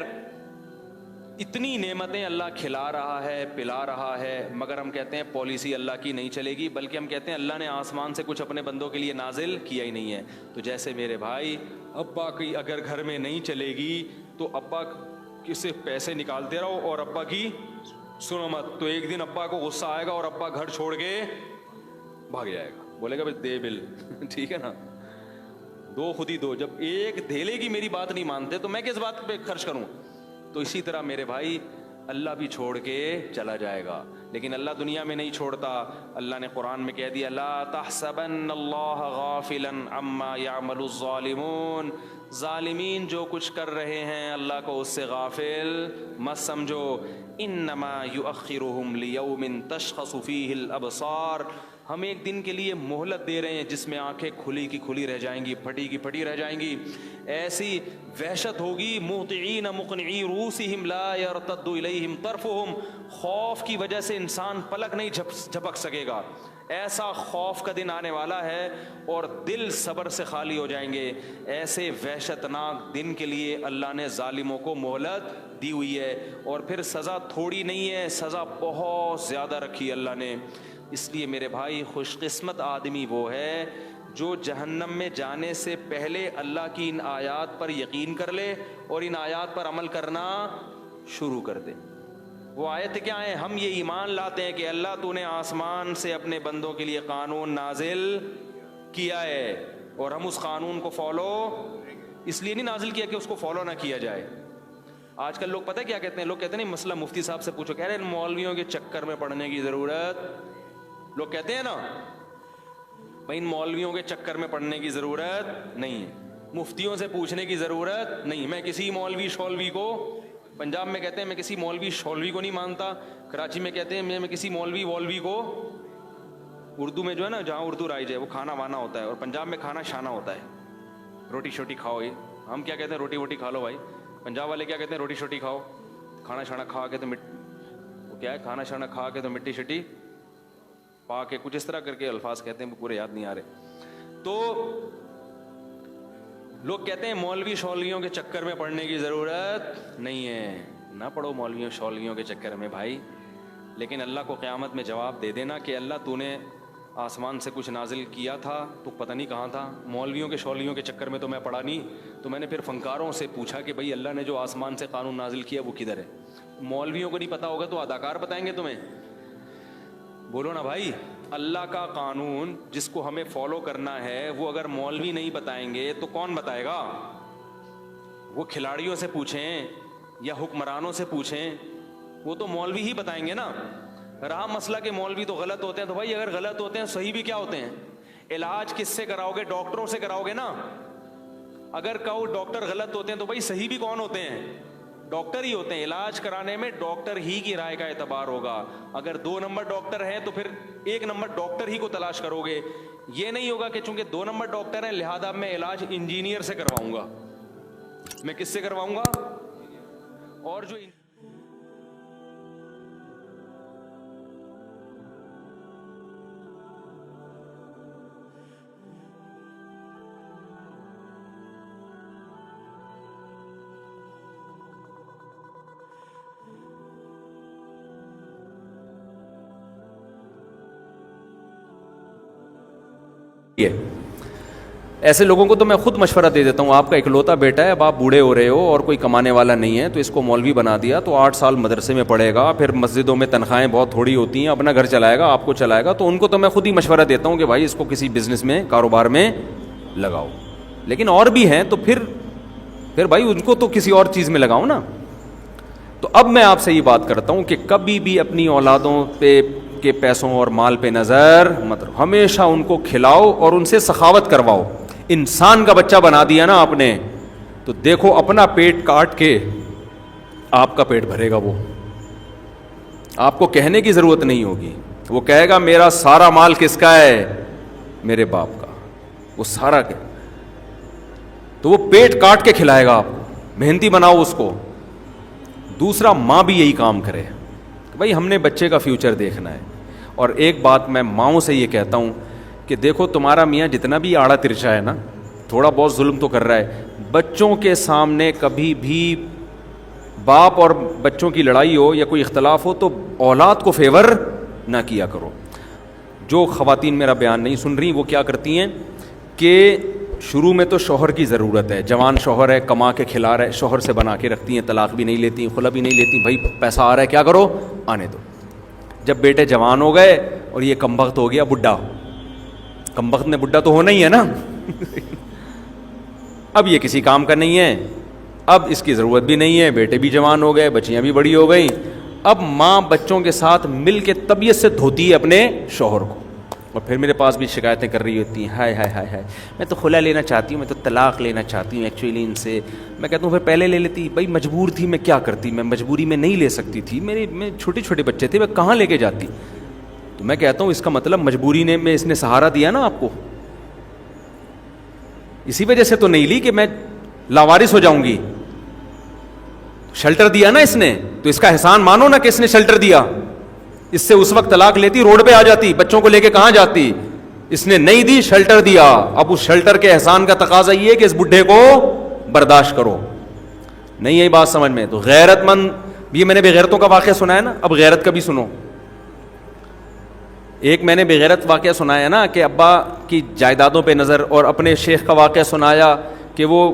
اتنی نعمتیں اللہ کھلا رہا ہے, پلا رہا ہے, مگر ہم کہتے ہیں پالیسی اللہ کی نہیں چلے گی, بلکہ ہم کہتے ہیں اللہ نے آسمان سے کچھ اپنے بندوں کے لیے نازل کیا ہی نہیں ہے. تو جیسے میرے بھائی, ابا کی اگر گھر میں نہیں چلے گی تو ابا کسے پیسے نکالتے رہو اور ابا کی سنو مت, تو ایک دن ابا کو غصہ آئے گا اور ابا گھر چھوڑ کے بھاگ جائے گا, بولے گا بھائی دے بل, ٹھیک ہے نا, دو خود ہی دو. جب ایک دھیلے کی میری بات نہیں مانتے تو میں کس بات پہ خرچ کروں؟ تو اسی طرح میرے بھائی اللہ بھی چھوڑ کے چلا جائے گا, لیکن اللہ دنیا میں نہیں چھوڑتا. اللہ نے قرآن میں کہہ دیا, لا تحسبن اللہ غافلا عما يعمل الظالمون, ظالمین جو کچھ کر رہے ہیں اللہ کو اس سے غافل مت سمجھو. انما یؤخرهم لیوم تشخص فیہ الابصار, ہم ایک دن کے لیے مہلت دے رہے ہیں جس میں آنکھیں کھلی کی کھلی رہ جائیں گی, پھٹی کی پھٹی رہ جائیں گی. ایسی وحشت ہوگی, مہطعین مقنعی رؤوسہم لا یرتد الیہم طرفہم, خوف کی وجہ سے انسان پلک نہیں جھپک سکے گا. ایسا خوف کا دن آنے والا ہے اور دل صبر سے خالی ہو جائیں گے. ایسے وحشتناک دن کے لیے اللہ نے ظالموں کو مہلت دی ہوئی ہے, اور پھر سزا تھوڑی نہیں ہے, سزا بہت زیادہ رکھی اللہ نے. اس لیے میرے بھائی خوش قسمت آدمی وہ ہے جو جہنم میں جانے سے پہلے اللہ کی ان آیات پر یقین کر لے اور ان آیات پر عمل کرنا شروع کر دے. وہ آیت کیا ہیں؟ ہم یہ ایمان لاتے ہیں کہ اللہ تو نے آسمان سے اپنے بندوں کے لیے قانون نازل کیا ہے, اور ہم اس قانون کو فالو اس لیے نہیں نازل کیا کہ اس کو فالو نہ کیا جائے. آج کل لوگ پتہ کیا کہتے ہیں, لوگ کہتے ہیں نہیں مسئلہ مفتی صاحب سے پوچھو, کہہ رہے ہیں مولویوں کے چکر میں پڑنے کی ضرورت, لوگ کہتے ہیں نا بھائی ان مولویوں کے چکر میں پڑنے کی ضرورت نہیں ہے, مفتیوں سے پوچھنے کی ضرورت نہیں. میں کسی مولوی شولوی کو, پنجاب میں کہتے ہیں میں کسی مولوی شولوی کو نہیں مانتا, کراچی میں کہتے ہیں میں کسی مولوی وولوی کو, اردو میں جو ہے نا جہاں اردو رائج ہے وہ کھانا وانا ہوتا ہے, اور پنجاب میں کھانا شانہ ہوتا ہے, روٹی شوٹی کھاؤ. یہ ہم کیا کہتے ہیں روٹی ووٹی کھا لو بھائی, پنجاب والے کیا کہتے ہیں روٹی شوٹی کھاؤ, کھانا شانا کھا کے تو وہ کیا ہے, کھانا شانا کھا کے تو مٹی شٹی پا کے, کچھ اس طرح کر کے الفاظ کہتے ہیں, پورے یاد نہیں آ رہے. تو لوگ کہتے ہیں مولوی شولویوں کے چکر میں پڑنے کی ضرورت نہیں ہے. نہ پڑھو مولویوں شولویوں کے چکر میں بھائی, لیکن اللہ کو قیامت میں جواب دے دینا کہ اللہ تو نے آسمان سے کچھ نازل کیا تھا تو پتہ نہیں کہاں تھا, مولویوں کے شولویوں کے چکر میں تو میں پڑھا نہیں, تو میں نے پھر فنکاروں سے پوچھا کہ بھئی اللہ نے جو آسمان سے قانون نازل کیا وہ کدھر ہے. مولویوں کو نہیں پتا ہوگا تو اداکار بتائیں گے تمہیں, بولو نا بھائی. اللہ کا قانون جس کو ہمیں فالو کرنا ہے وہ اگر مولوی نہیں بتائیں گے تو کون بتائے گا؟ وہ کھلاڑیوں سے پوچھیں یا حکمرانوں سے پوچھیں, وہ تو مولوی ہی بتائیں گے نا. رہا مسئلہ کہ مولوی تو غلط ہوتے ہیں, تو بھائی اگر غلط ہوتے ہیں صحیح بھی کیا ہوتے ہیں؟ علاج کس سے کراؤ گے؟ ڈاکٹروں سے کراؤ گے نا. اگر کہو ڈاکٹر غلط ہوتے ہیں تو بھائی صحیح بھی کون ہوتے ہیں؟ ڈاکٹر ہی ہوتے ہیں. علاج کرانے میں ڈاکٹر ہی کی رائے کا اعتبار ہوگا. اگر 2 نمبر ڈاکٹر ہیں تو پھر 1 نمبر ڈاکٹر ہی کو تلاش کرو گے. یہ نہیں ہوگا کہ چونکہ 2 نمبر ڈاکٹر ہیں لہذا میں علاج انجینئر سے کرواؤں گا. میں کس سے کرواؤں گا؟ اور جو ایسے لوگوں کو تو میں خود مشورہ دے دیتا ہوں, آپ کا اکلوتا بیٹا ہے, اب آپ بوڑھے ہو رہے ہو اور کوئی کمانے والا نہیں ہے, تو اس کو مولوی بنا دیا تو 8 سال مدرسے میں پڑھے گا, پھر مسجدوں میں تنخواہیں بہت تھوڑی ہوتی ہیں, اپنا گھر چلائے گا, آپ کو چلائے گا. تو ان کو تو میں خود ہی مشورہ دیتا ہوں کہ بھائی اس کو کسی بزنس میں, کاروبار میں لگاؤ. لیکن اور بھی ہیں تو پھر بھائی ان کو تو کسی اور چیز میں لگاؤ نا. تو اب میں آپ سے یہ بات کرتا ہوں کہ کبھی بھی اپنی اولادوں پہ کے پیسوں اور مال پہ نظر مت رکھو, ہمیشہ ان کو کھلاؤ اور ان سے سخاوت کرواؤ. انسان کا بچہ بنا دیا نا آپ نے, تو دیکھو اپنا پیٹ کاٹ کے آپ کا پیٹ بھرے گا. وہ آپ کو کہنے کی ضرورت نہیں ہوگی, وہ کہے گا میرا سارا مال کس کا ہے, میرے باپ کا, وہ سارا کہ تو وہ پیٹ کاٹ کے کھلائے گا آپ کو. محنتی بناؤ اس کو. دوسرا, ماں بھی یہی کام کرے کہ بھائی ہم نے بچے کا فیوچر دیکھنا ہے. اور ایک بات میں ماؤں سے یہ کہتا ہوں کہ دیکھو تمہارا میاں جتنا بھی آڑا ترچا ہے نا, تھوڑا بہت ظلم تو کر رہا ہے, بچوں کے سامنے کبھی بھی باپ اور بچوں کی لڑائی ہو یا کوئی اختلاف ہو تو اولاد کو فیور نہ کیا کرو. جو خواتین میرا بیان نہیں سن رہی وہ کیا کرتی ہیں کہ شروع میں تو شوہر کی ضرورت ہے, جوان شوہر ہے, کما کے کھلا رہا ہے, شوہر سے بنا کے رکھتی ہیں, طلاق بھی نہیں لیتی, خلا بھی نہیں لیتی, بھائی پیسہ آ رہا ہے کیا کرو, آنے دو. جب بیٹے جوان ہو گئے اور یہ کم بخت ہو گیا بڈھا, کم بخت نے بڈھا تو ہونا ہی ہے نا, اب یہ کسی کام کا نہیں ہے, اب اس کی ضرورت بھی نہیں ہے, بیٹے بھی جوان ہو گئے, بچیاں بھی بڑی ہو گئیں, اب ماں بچوں کے ساتھ مل کے طبیعت سے دھوتی ہے اپنے شوہر کو, اور پھر میرے پاس بھی شکایتیں کر رہی ہوتی ہیں, ہائے ہائے ہائے ہائے میں تو خلا لینا چاہتی ہوں, میں تو طلاق لینا چاہتی ہوں ایکچولی ان سے. میں کہتا ہوں پھر پہلے لے لیتی, بھائی مجبور تھی, میں کیا کرتی, میں مجبوری میں نہیں لے سکتی تھی, میں چھوٹے چھوٹے بچے تھے, میں کہاں لے کے جاتی. تو میں کہتا ہوں اس کا مطلب مجبوری نے میں اس نے سہارا دیا نا آپ کو, اسی وجہ سے تو نہیں لی کہ میں لاوارث ہو جاؤں گی. شیلٹر دیا نا اس نے, تو اس کا احسان مانو نا کہ اس نے شیلٹر دیا. اس سے اس وقت طلاق لیتی, روڈ پہ آ جاتی, بچوں کو لے کے کہاں جاتی. اس نے نہیں دی, شیلٹر دیا. اب اس شیلٹر کے احسان کا تقاضا یہ ہے کہ اس بڈھے کو برداشت کرو. نہیں یہی بات سمجھ میں. تو غیرت مند, یہ میں نے بغیرتوں کا واقعہ سنا ہے نا, اب غیرت کا بھی سنو. ایک میں نے بغیرت واقعہ سنایا نا کہ ابا کی جائیدادوں پہ نظر, اور اپنے شیخ کا واقعہ سنایا کہ وہ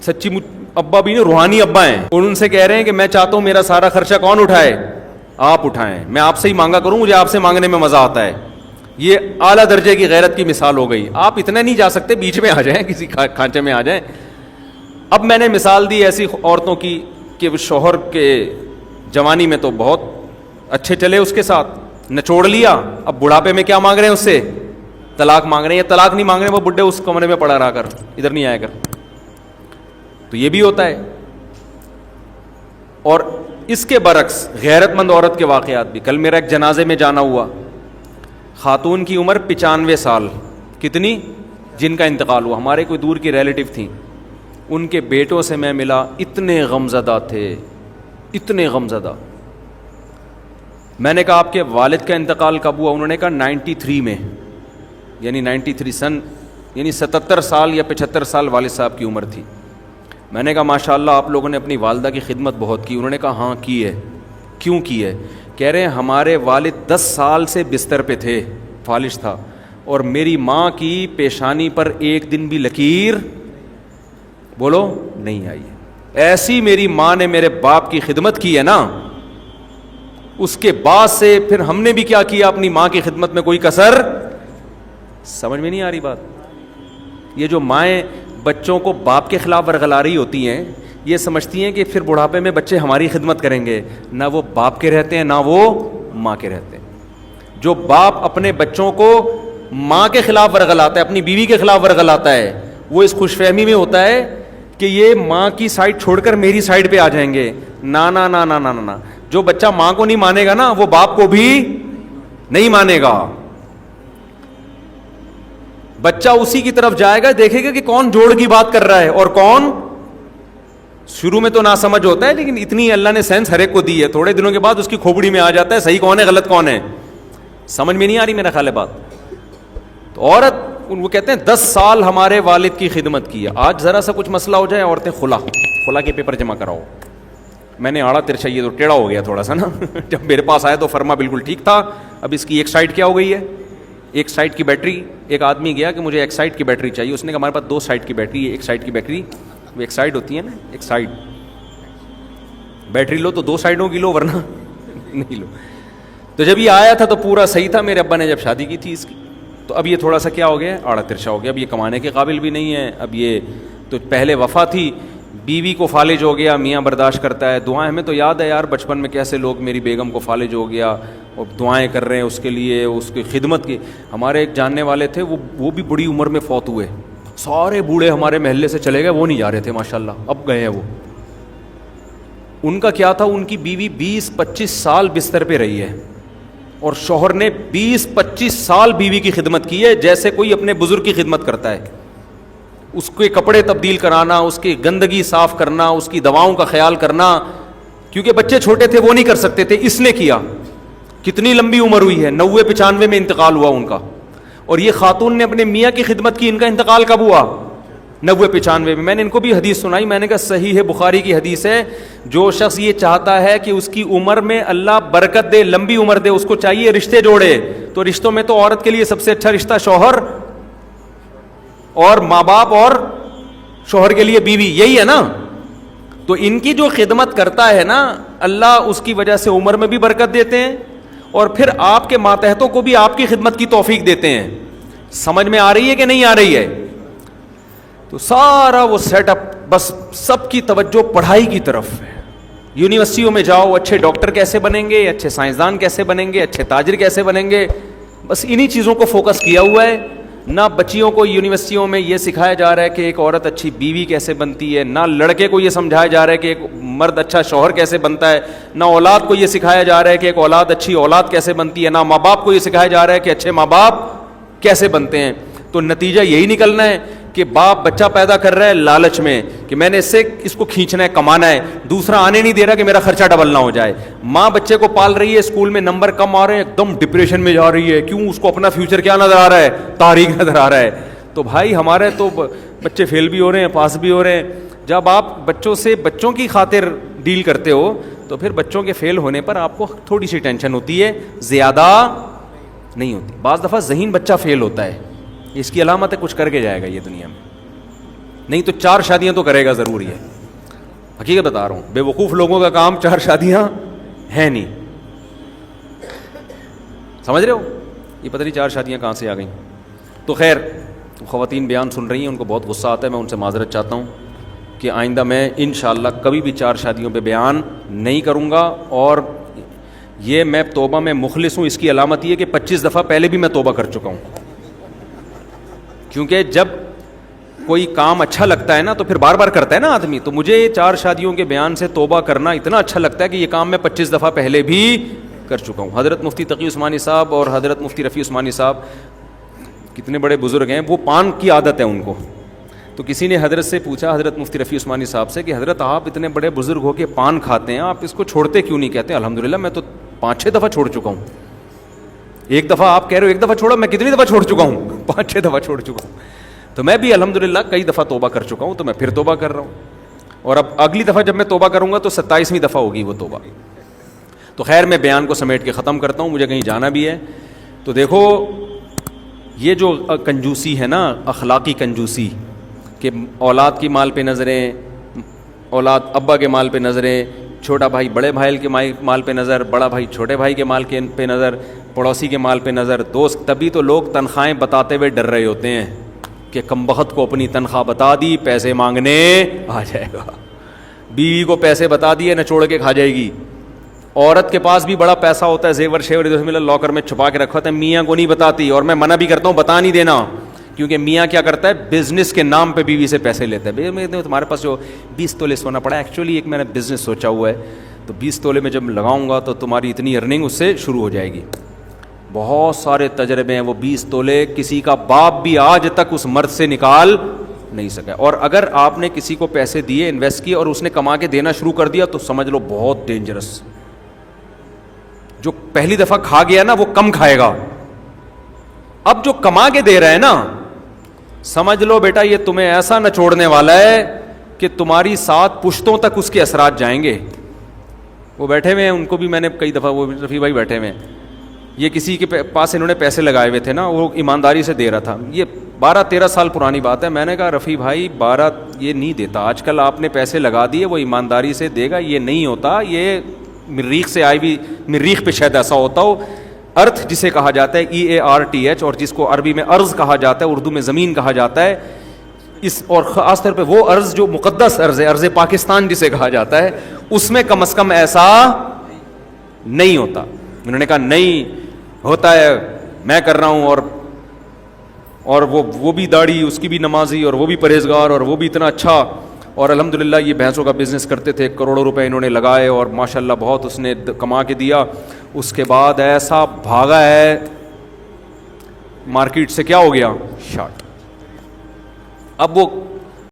سچی ابا بھی نہیں, روحانی ابا ہیں, اور ان سے کہہ رہے ہیں کہ میں چاہتا ہوں میرا سارا خرچہ کون اٹھائے, آپ اٹھائیں, میں آپ سے ہی مانگا کروں, مجھے آپ سے مانگنے میں مزہ آتا ہے. یہ اعلیٰ درجے کی غیرت کی مثال ہو گئی. آپ اتنا نہیں جا سکتے, بیچ میں آ جائیں, کسی کھانچے میں آ جائیں. اب میں نے مثال دی ایسی عورتوں کی کہ شوہر کے جوانی میں تو بہت اچھے چلے, اس کے ساتھ نچوڑ لیا, اب بڑھاپے میں کیا مانگ رہے ہیں اس سے, طلاق مانگ رہے ہیں. یا طلاق نہیں مانگ رہے, وہ بڈھے اس کمرے میں پڑا رہا کر, ادھر نہیں آیا کر. تو یہ بھی ہوتا ہے. اور اس کے برعکس غیرت مند عورت کے واقعات بھی. کل میرا ایک جنازے میں جانا ہوا, خاتون کی عمر 95 سال, کتنی, جن کا انتقال ہوا, ہمارے کوئی دور کی ریلیٹو تھیں. ان کے بیٹوں سے میں ملا, اتنے غمزدہ تھے, اتنے غمزدہ. میں نے کہا آپ کے والد کا انتقال کب ہوا؟ انہوں نے کہا 93 میں, یعنی 93 سن, یعنی 77 سال یا 75 سال والد صاحب کی عمر تھی. میں نے کہا ماشاء اللہ آپ لوگوں نے اپنی والدہ کی خدمت بہت کی. انہوں نے کہا ہاں کی ہے. کیوں کی ہے؟ کہہ رہے ہیں ہمارے والد 10 سال سے بستر پہ تھے, فالج تھا, اور میری ماں کی پیشانی پر ایک دن بھی لکیر بولو نہیں آئی. ایسی میری ماں نے میرے باپ کی خدمت کی ہے نا, اس کے بعد سے پھر ہم نے بھی کیا کیا, اپنی ماں کی خدمت میں کوئی کسر. سمجھ میں نہیں آ رہی بات؟ یہ جو مائیں بچوں کو باپ کے خلاف ورغلا رہی ہوتی ہیں, یہ سمجھتی ہیں کہ پھر بڑھاپے میں بچے ہماری خدمت کریں گے. نہ وہ باپ کے رہتے ہیں نہ وہ ماں کے رہتے ہیں. جو باپ اپنے بچوں کو ماں کے خلاف ورغلاتا ہے, اپنی بیوی کے خلاف ورغلاتا ہے, وہ اس خوش فہمی میں ہوتا ہے کہ یہ ماں کی سائڈ چھوڑ کر میری سائڈ پہ آ جائیں گے. نا نا نا نا نا نا, جو بچہ ماں کو نہیں مانے گا نا, وہ باپ کو بھی نہیں مانے گا. بچہ اسی کی طرف جائے گا, دیکھے گا کہ کون جوڑ کی بات کر رہا ہے اور کون. شروع میں تو نہ سمجھ ہوتا ہے, لیکن اتنی اللہ نے سینس ہر ایک کو دی ہے, تھوڑے دنوں کے بعد اس کی کھوپڑی میں آ جاتا ہے صحیح کون ہے غلط کون ہے. سمجھ میں نہیں آ رہی میرا خیال ہے بات. تو عورت, وہ کہتے ہیں 10 سال ہمارے والد کی خدمت کی ہے. آج ذرا سا کچھ مسئلہ ہو جائے, عورتیں خلا کے پیپر جمع کراؤ. میں نے آڑا ترچا, یہ تو ٹیڑھا ہو گیا تھوڑا سا نا. جب میرے پاس آیا تو فرما بالکل ٹھیک تھا, اب اس کی ایک سائڈ کیا ہو گئی ہے, ایک سائڈ کی بیٹری, ایک آدمی گیا کہ مجھے ایک سائڈ کی بیٹری چاہیے, اس نے کہا ہمارے پاس 2 سائڈ کی بیٹری ہے, ایک سائڈ کی بیٹری, وہ ایک سائڈ ہوتی ہے نا, ایک سائڈ بیٹری لو تو 2 سائڈوں کی لو ورنہ نہیں لو. تو جب یہ آیا تھا تو پورا صحیح تھا, میرے ابا نے جب شادی کی تھی اس کی, تو اب یہ تھوڑا سا کیا ہو گیا, آڑا ترشا ہو گیا, اب یہ کمانے کے قابل بھی نہیں ہے. اب یہ تو پہلے وفا تھی, بیوی کو فالج ہو گیا, میاں برداشت کرتا ہے, دعائیں, ہمیں تو یاد ہے یار بچپن میں کیسے لوگ, میری بیگم کو فالج ہو گیا اور دعائیں کر رہے ہیں اس کے لیے, اس کی خدمت کی. ہمارے ایک جاننے والے تھے, وہ بھی بڑی عمر میں فوت ہوئے, سارے بوڑھے ہمارے محلے سے چلے گئے, وہ نہیں جا رہے تھے ماشاءاللہ, اب گئے ہیں وہ. ان کا کیا تھا, ان کی بیوی 20-25 سال بستر پہ رہی ہے اور شوہر نے 20-25 سال بیوی کی خدمت کی ہے, جیسے کوئی اپنے بزرگ کی خدمت کرتا ہے. اس کے کپڑے تبدیل کرانا, اس کی گندگی صاف کرنا, اس کی دواؤں کا خیال کرنا, کیونکہ بچے چھوٹے تھے وہ نہیں کر سکتے تھے, اس نے کیا. کتنی لمبی عمر ہوئی ہے, 90-95 میں انتقال ہوا ان کا. اور یہ خاتون نے اپنے میاں کی خدمت کی, ان کا انتقال کب ہوا, 90-95 میں. میں نے ان کو بھی حدیث سنائی, میں نے کہا صحیح ہے, بخاری کی حدیث ہے, جو شخص یہ چاہتا ہے کہ اس کی عمر میں اللہ برکت دے, لمبی عمر دے, اس کو چاہیے رشتے جوڑے. تو رشتوں میں تو عورت کے لیے سب سے اچھا رشتہ شوہر اور ماں باپ, اور شوہر کے لیے بیوی, یہی ہے نا. تو ان کی جو خدمت کرتا ہے نا, اللہ اس کی وجہ سے عمر میں بھی برکت دیتے ہیں, اور پھر آپ کے ماتحتوں کو بھی آپ کی خدمت کی توفیق دیتے ہیں. سمجھ میں آ رہی ہے کہ نہیں آ رہی ہے؟ تو سارا وہ سیٹ اپ, بس سب کی توجہ پڑھائی کی طرف ہے. یونیورسٹیوں میں جاؤ, اچھے ڈاکٹر کیسے بنیں گے, اچھے سائنسدان کیسے بنیں گے, اچھے تاجر کیسے بنیں گے, بس انہی چیزوں کو فوکس کیا ہوا ہے. نہ بچیوں کو یونیورسٹیوں میں یہ سکھایا جا رہا ہے کہ ایک عورت اچھی بیوی کیسے بنتی ہے, نہ لڑکے کو یہ سمجھایا جا رہا ہے کہ ایک مرد اچھا شوہر کیسے بنتا ہے, نہ اولاد کو یہ سکھایا جا رہا ہے کہ ایک اولاد اچھی اولاد کیسے بنتی ہے, نہ ماں باپ کو یہ سکھایا جا رہا ہے کہ اچھے ماں باپ کیسے بنتے ہیں. تو نتیجہ یہی نکلنا ہے کہ باپ بچہ پیدا کر رہا ہے لالچ میں کہ میں نے اس کو کھینچنا ہے, کمانا ہے, دوسرا آنے نہیں دے رہا کہ میرا خرچہ ڈبل نہ ہو جائے. ماں بچے کو پال رہی ہے, اسکول میں نمبر کم آ رہے ہیں, ایک دم ڈپریشن میں جا رہی ہے, کیوں, اس کو اپنا فیوچر کیا نظر آ رہا ہے, تاریک نظر آ رہا ہے. تو بھائی ہمارے تو بچے فیل بھی ہو رہے ہیں, پاس بھی ہو رہے ہیں. جب آپ بچوں سے بچوں کی خاطر ڈیل کرتے ہو تو پھر بچوں کے فیل ہونے پر آپ کو تھوڑی سی ٹینشن ہوتی ہے, زیادہ نہیں ہوتی. بعض دفعہ ذہین بچہ فیل ہوتا ہے, اس کی علامت ہے کچھ کر کے جائے گا یہ دنیا میں, نہیں تو 4 شادیاں تو کرے گا ضروری ہے. حقیقت بتا رہا ہوں, بے وقوف لوگوں کا کام 4 شادیاں ہیں نہیں. سمجھ رہے ہو, یہ پتہ نہیں 4 شادیاں کہاں سے آ گئیں. تو خیر, خواتین بیان سن رہی ہیں, ان کو بہت غصہ آتا ہے, میں ان سے معذرت چاہتا ہوں کہ آئندہ میں انشاءاللہ کبھی بھی 4 شادیوں پہ بیان نہیں کروں گا. اور یہ میں توبہ میں مخلص ہوں, اس کی علامت یہ کہ 25 دفعہ پہلے بھی میں توبہ کر چکا ہوں. کیونکہ جب کوئی کام اچھا لگتا ہے نا تو پھر بار بار کرتا ہے نا آدمی. تو مجھے 4 شادیوں کے بیان سے توبہ کرنا اتنا اچھا لگتا ہے کہ یہ کام میں 25 دفعہ پہلے بھی کر چکا ہوں. حضرت مفتی تقی عثمانی صاحب اور حضرت مفتی رفیع عثمانی صاحب کتنے بڑے بزرگ ہیں, وہ پان کی عادت ہے ان کو. تو کسی نے حضرت سے پوچھا, حضرت مفتی رفیع عثمانی صاحب سے, کہ حضرت آپ اتنے بڑے بزرگ ہو کے پان کھاتے ہیں, آپ اس کو چھوڑتے کیوں نہیں؟ کہتے ہیں الحمدللہ میں تو 5-6 دفعہ چھوڑ چکا ہوں. ایک دفعہ آپ کہہ رہے ہو ایک دفعہ چھوڑا, میں کتنی دفعہ چھوڑ چکا ہوں؟ 5-6 دفعہ چھوڑ چکا ہوں. تو میں بھی الحمدللہ کئی دفعہ توبہ کر چکا ہوں, تو میں پھر توبہ کر رہا ہوں. اور اب اگلی دفعہ جب میں توبہ کروں گا تو 27ویں دفعہ ہوگی وہ توبہ. تو خیر میں بیان کو سمیٹ کے ختم کرتا ہوں, مجھے کہیں جانا بھی ہے. تو دیکھو یہ جو کنجوسی ہے نا, اخلاقی کنجوسی, کہ اولاد کی مال پہ نظریں, اولاد ابا کے مال پہ نظریں, چھوٹا بھائی بڑے بھائی کے مال پہ نظر, بڑا بھائی چھوٹے بھائی کے مال پہ نظر, پڑوسی کے مال پہ نظر, دوست. تبھی تو لوگ تنخواہیں بتاتے ہوئے ڈر رہے ہوتے ہیں کہ کمبخت کو اپنی تنخواہ بتا دی, پیسے مانگنے آ جائے گا. بیوی کو پیسے بتا دیے, نچوڑ کے کھا جائے گی. عورت کے پاس بھی بڑا پیسہ ہوتا ہے, زیور شیور لاکر میں چھپا کے رکھا ہوتا ہے, میاں کو نہیں بتاتی. اور میں منع بھی کرتا ہوں بتا نہیں دینا, کیونکہ میاں کیا کرتا ہے, بزنس کے نام پہ بیوی سے پیسے لیتا ہے. تمہارے پاس جو 20 تولے سونا پڑا ہے, ایکچولی ایک میں نے بزنس سوچا ہوا ہے, تو 20 تولے میں جب لگاؤں گا تو تمہاری اتنی ارننگ اس سے شروع ہو جائے گی. بہت سارے تجربے ہیں, وہ 20 تولے کسی کا باپ بھی آج تک اس مرد سے نکال نہیں سکا. اور اگر آپ نے کسی کو پیسے دیے, انویسٹ کیے, اور اس نے کما کے دینا شروع کر دیا, تو سمجھ لو بہت ڈینجرس. جو پہلی دفعہ کھا گیا نا وہ کم کھائے گا. اب جو کما کے دے رہا ہے نا, سمجھ لو بیٹا یہ تمہیں ایسا نہ چھوڑنے والا ہے کہ تمہاری 7 پشتوں تک اس کے اثرات جائیں گے. وہ بیٹھے ہوئے ہیں, ان کو بھی میں نے کئی دفعہ, وہ رفیع بھائی بیٹھے ہوئے ہیں, یہ کسی کے پاس انہوں نے پیسے لگائے ہوئے تھے نا, وہ ایمانداری سے دے رہا تھا. یہ 12-13 سال پرانی بات ہے. میں نے کہا رفیع بھائی 12 یہ نہیں دیتا, آج کل آپ نے پیسے لگا دیے, وہ ایمانداری سے دے گا, یہ نہیں ہوتا, یہ مریخ سے آئی ہوئی, مریخ پہ شاید ایسا ہوتا ہو. ارتھ جسے کہا جاتا ہے EARTH, اور جس کو عربی میں ارض کہا جاتا ہے, اردو میں زمین کہا جاتا ہے, اس اور خاص طور پہ وہ ارض جو مقدس ارض ہے, ارض پاکستان جسے کہا جاتا ہے, اس میں کم از کم ایسا نہیں ہوتا. انہوں نے کہا نہیں ہوتا ہے, میں کر رہا ہوں, اور وہ بھی داڑھی, اس کی بھی نمازی, اور وہ بھی پرہیزگار, اور وہ بھی اتنا اچھا, اور الحمدللہ یہ بھینسوں کا بزنس کرتے تھے, کروڑوں روپے انہوں نے لگائے, اور ماشاءاللہ بہت اس نے کما کے دیا. اس کے بعد ایسا بھاگا ہے مارکیٹ سے, کیا ہو گیا, شارٹ. اب وہ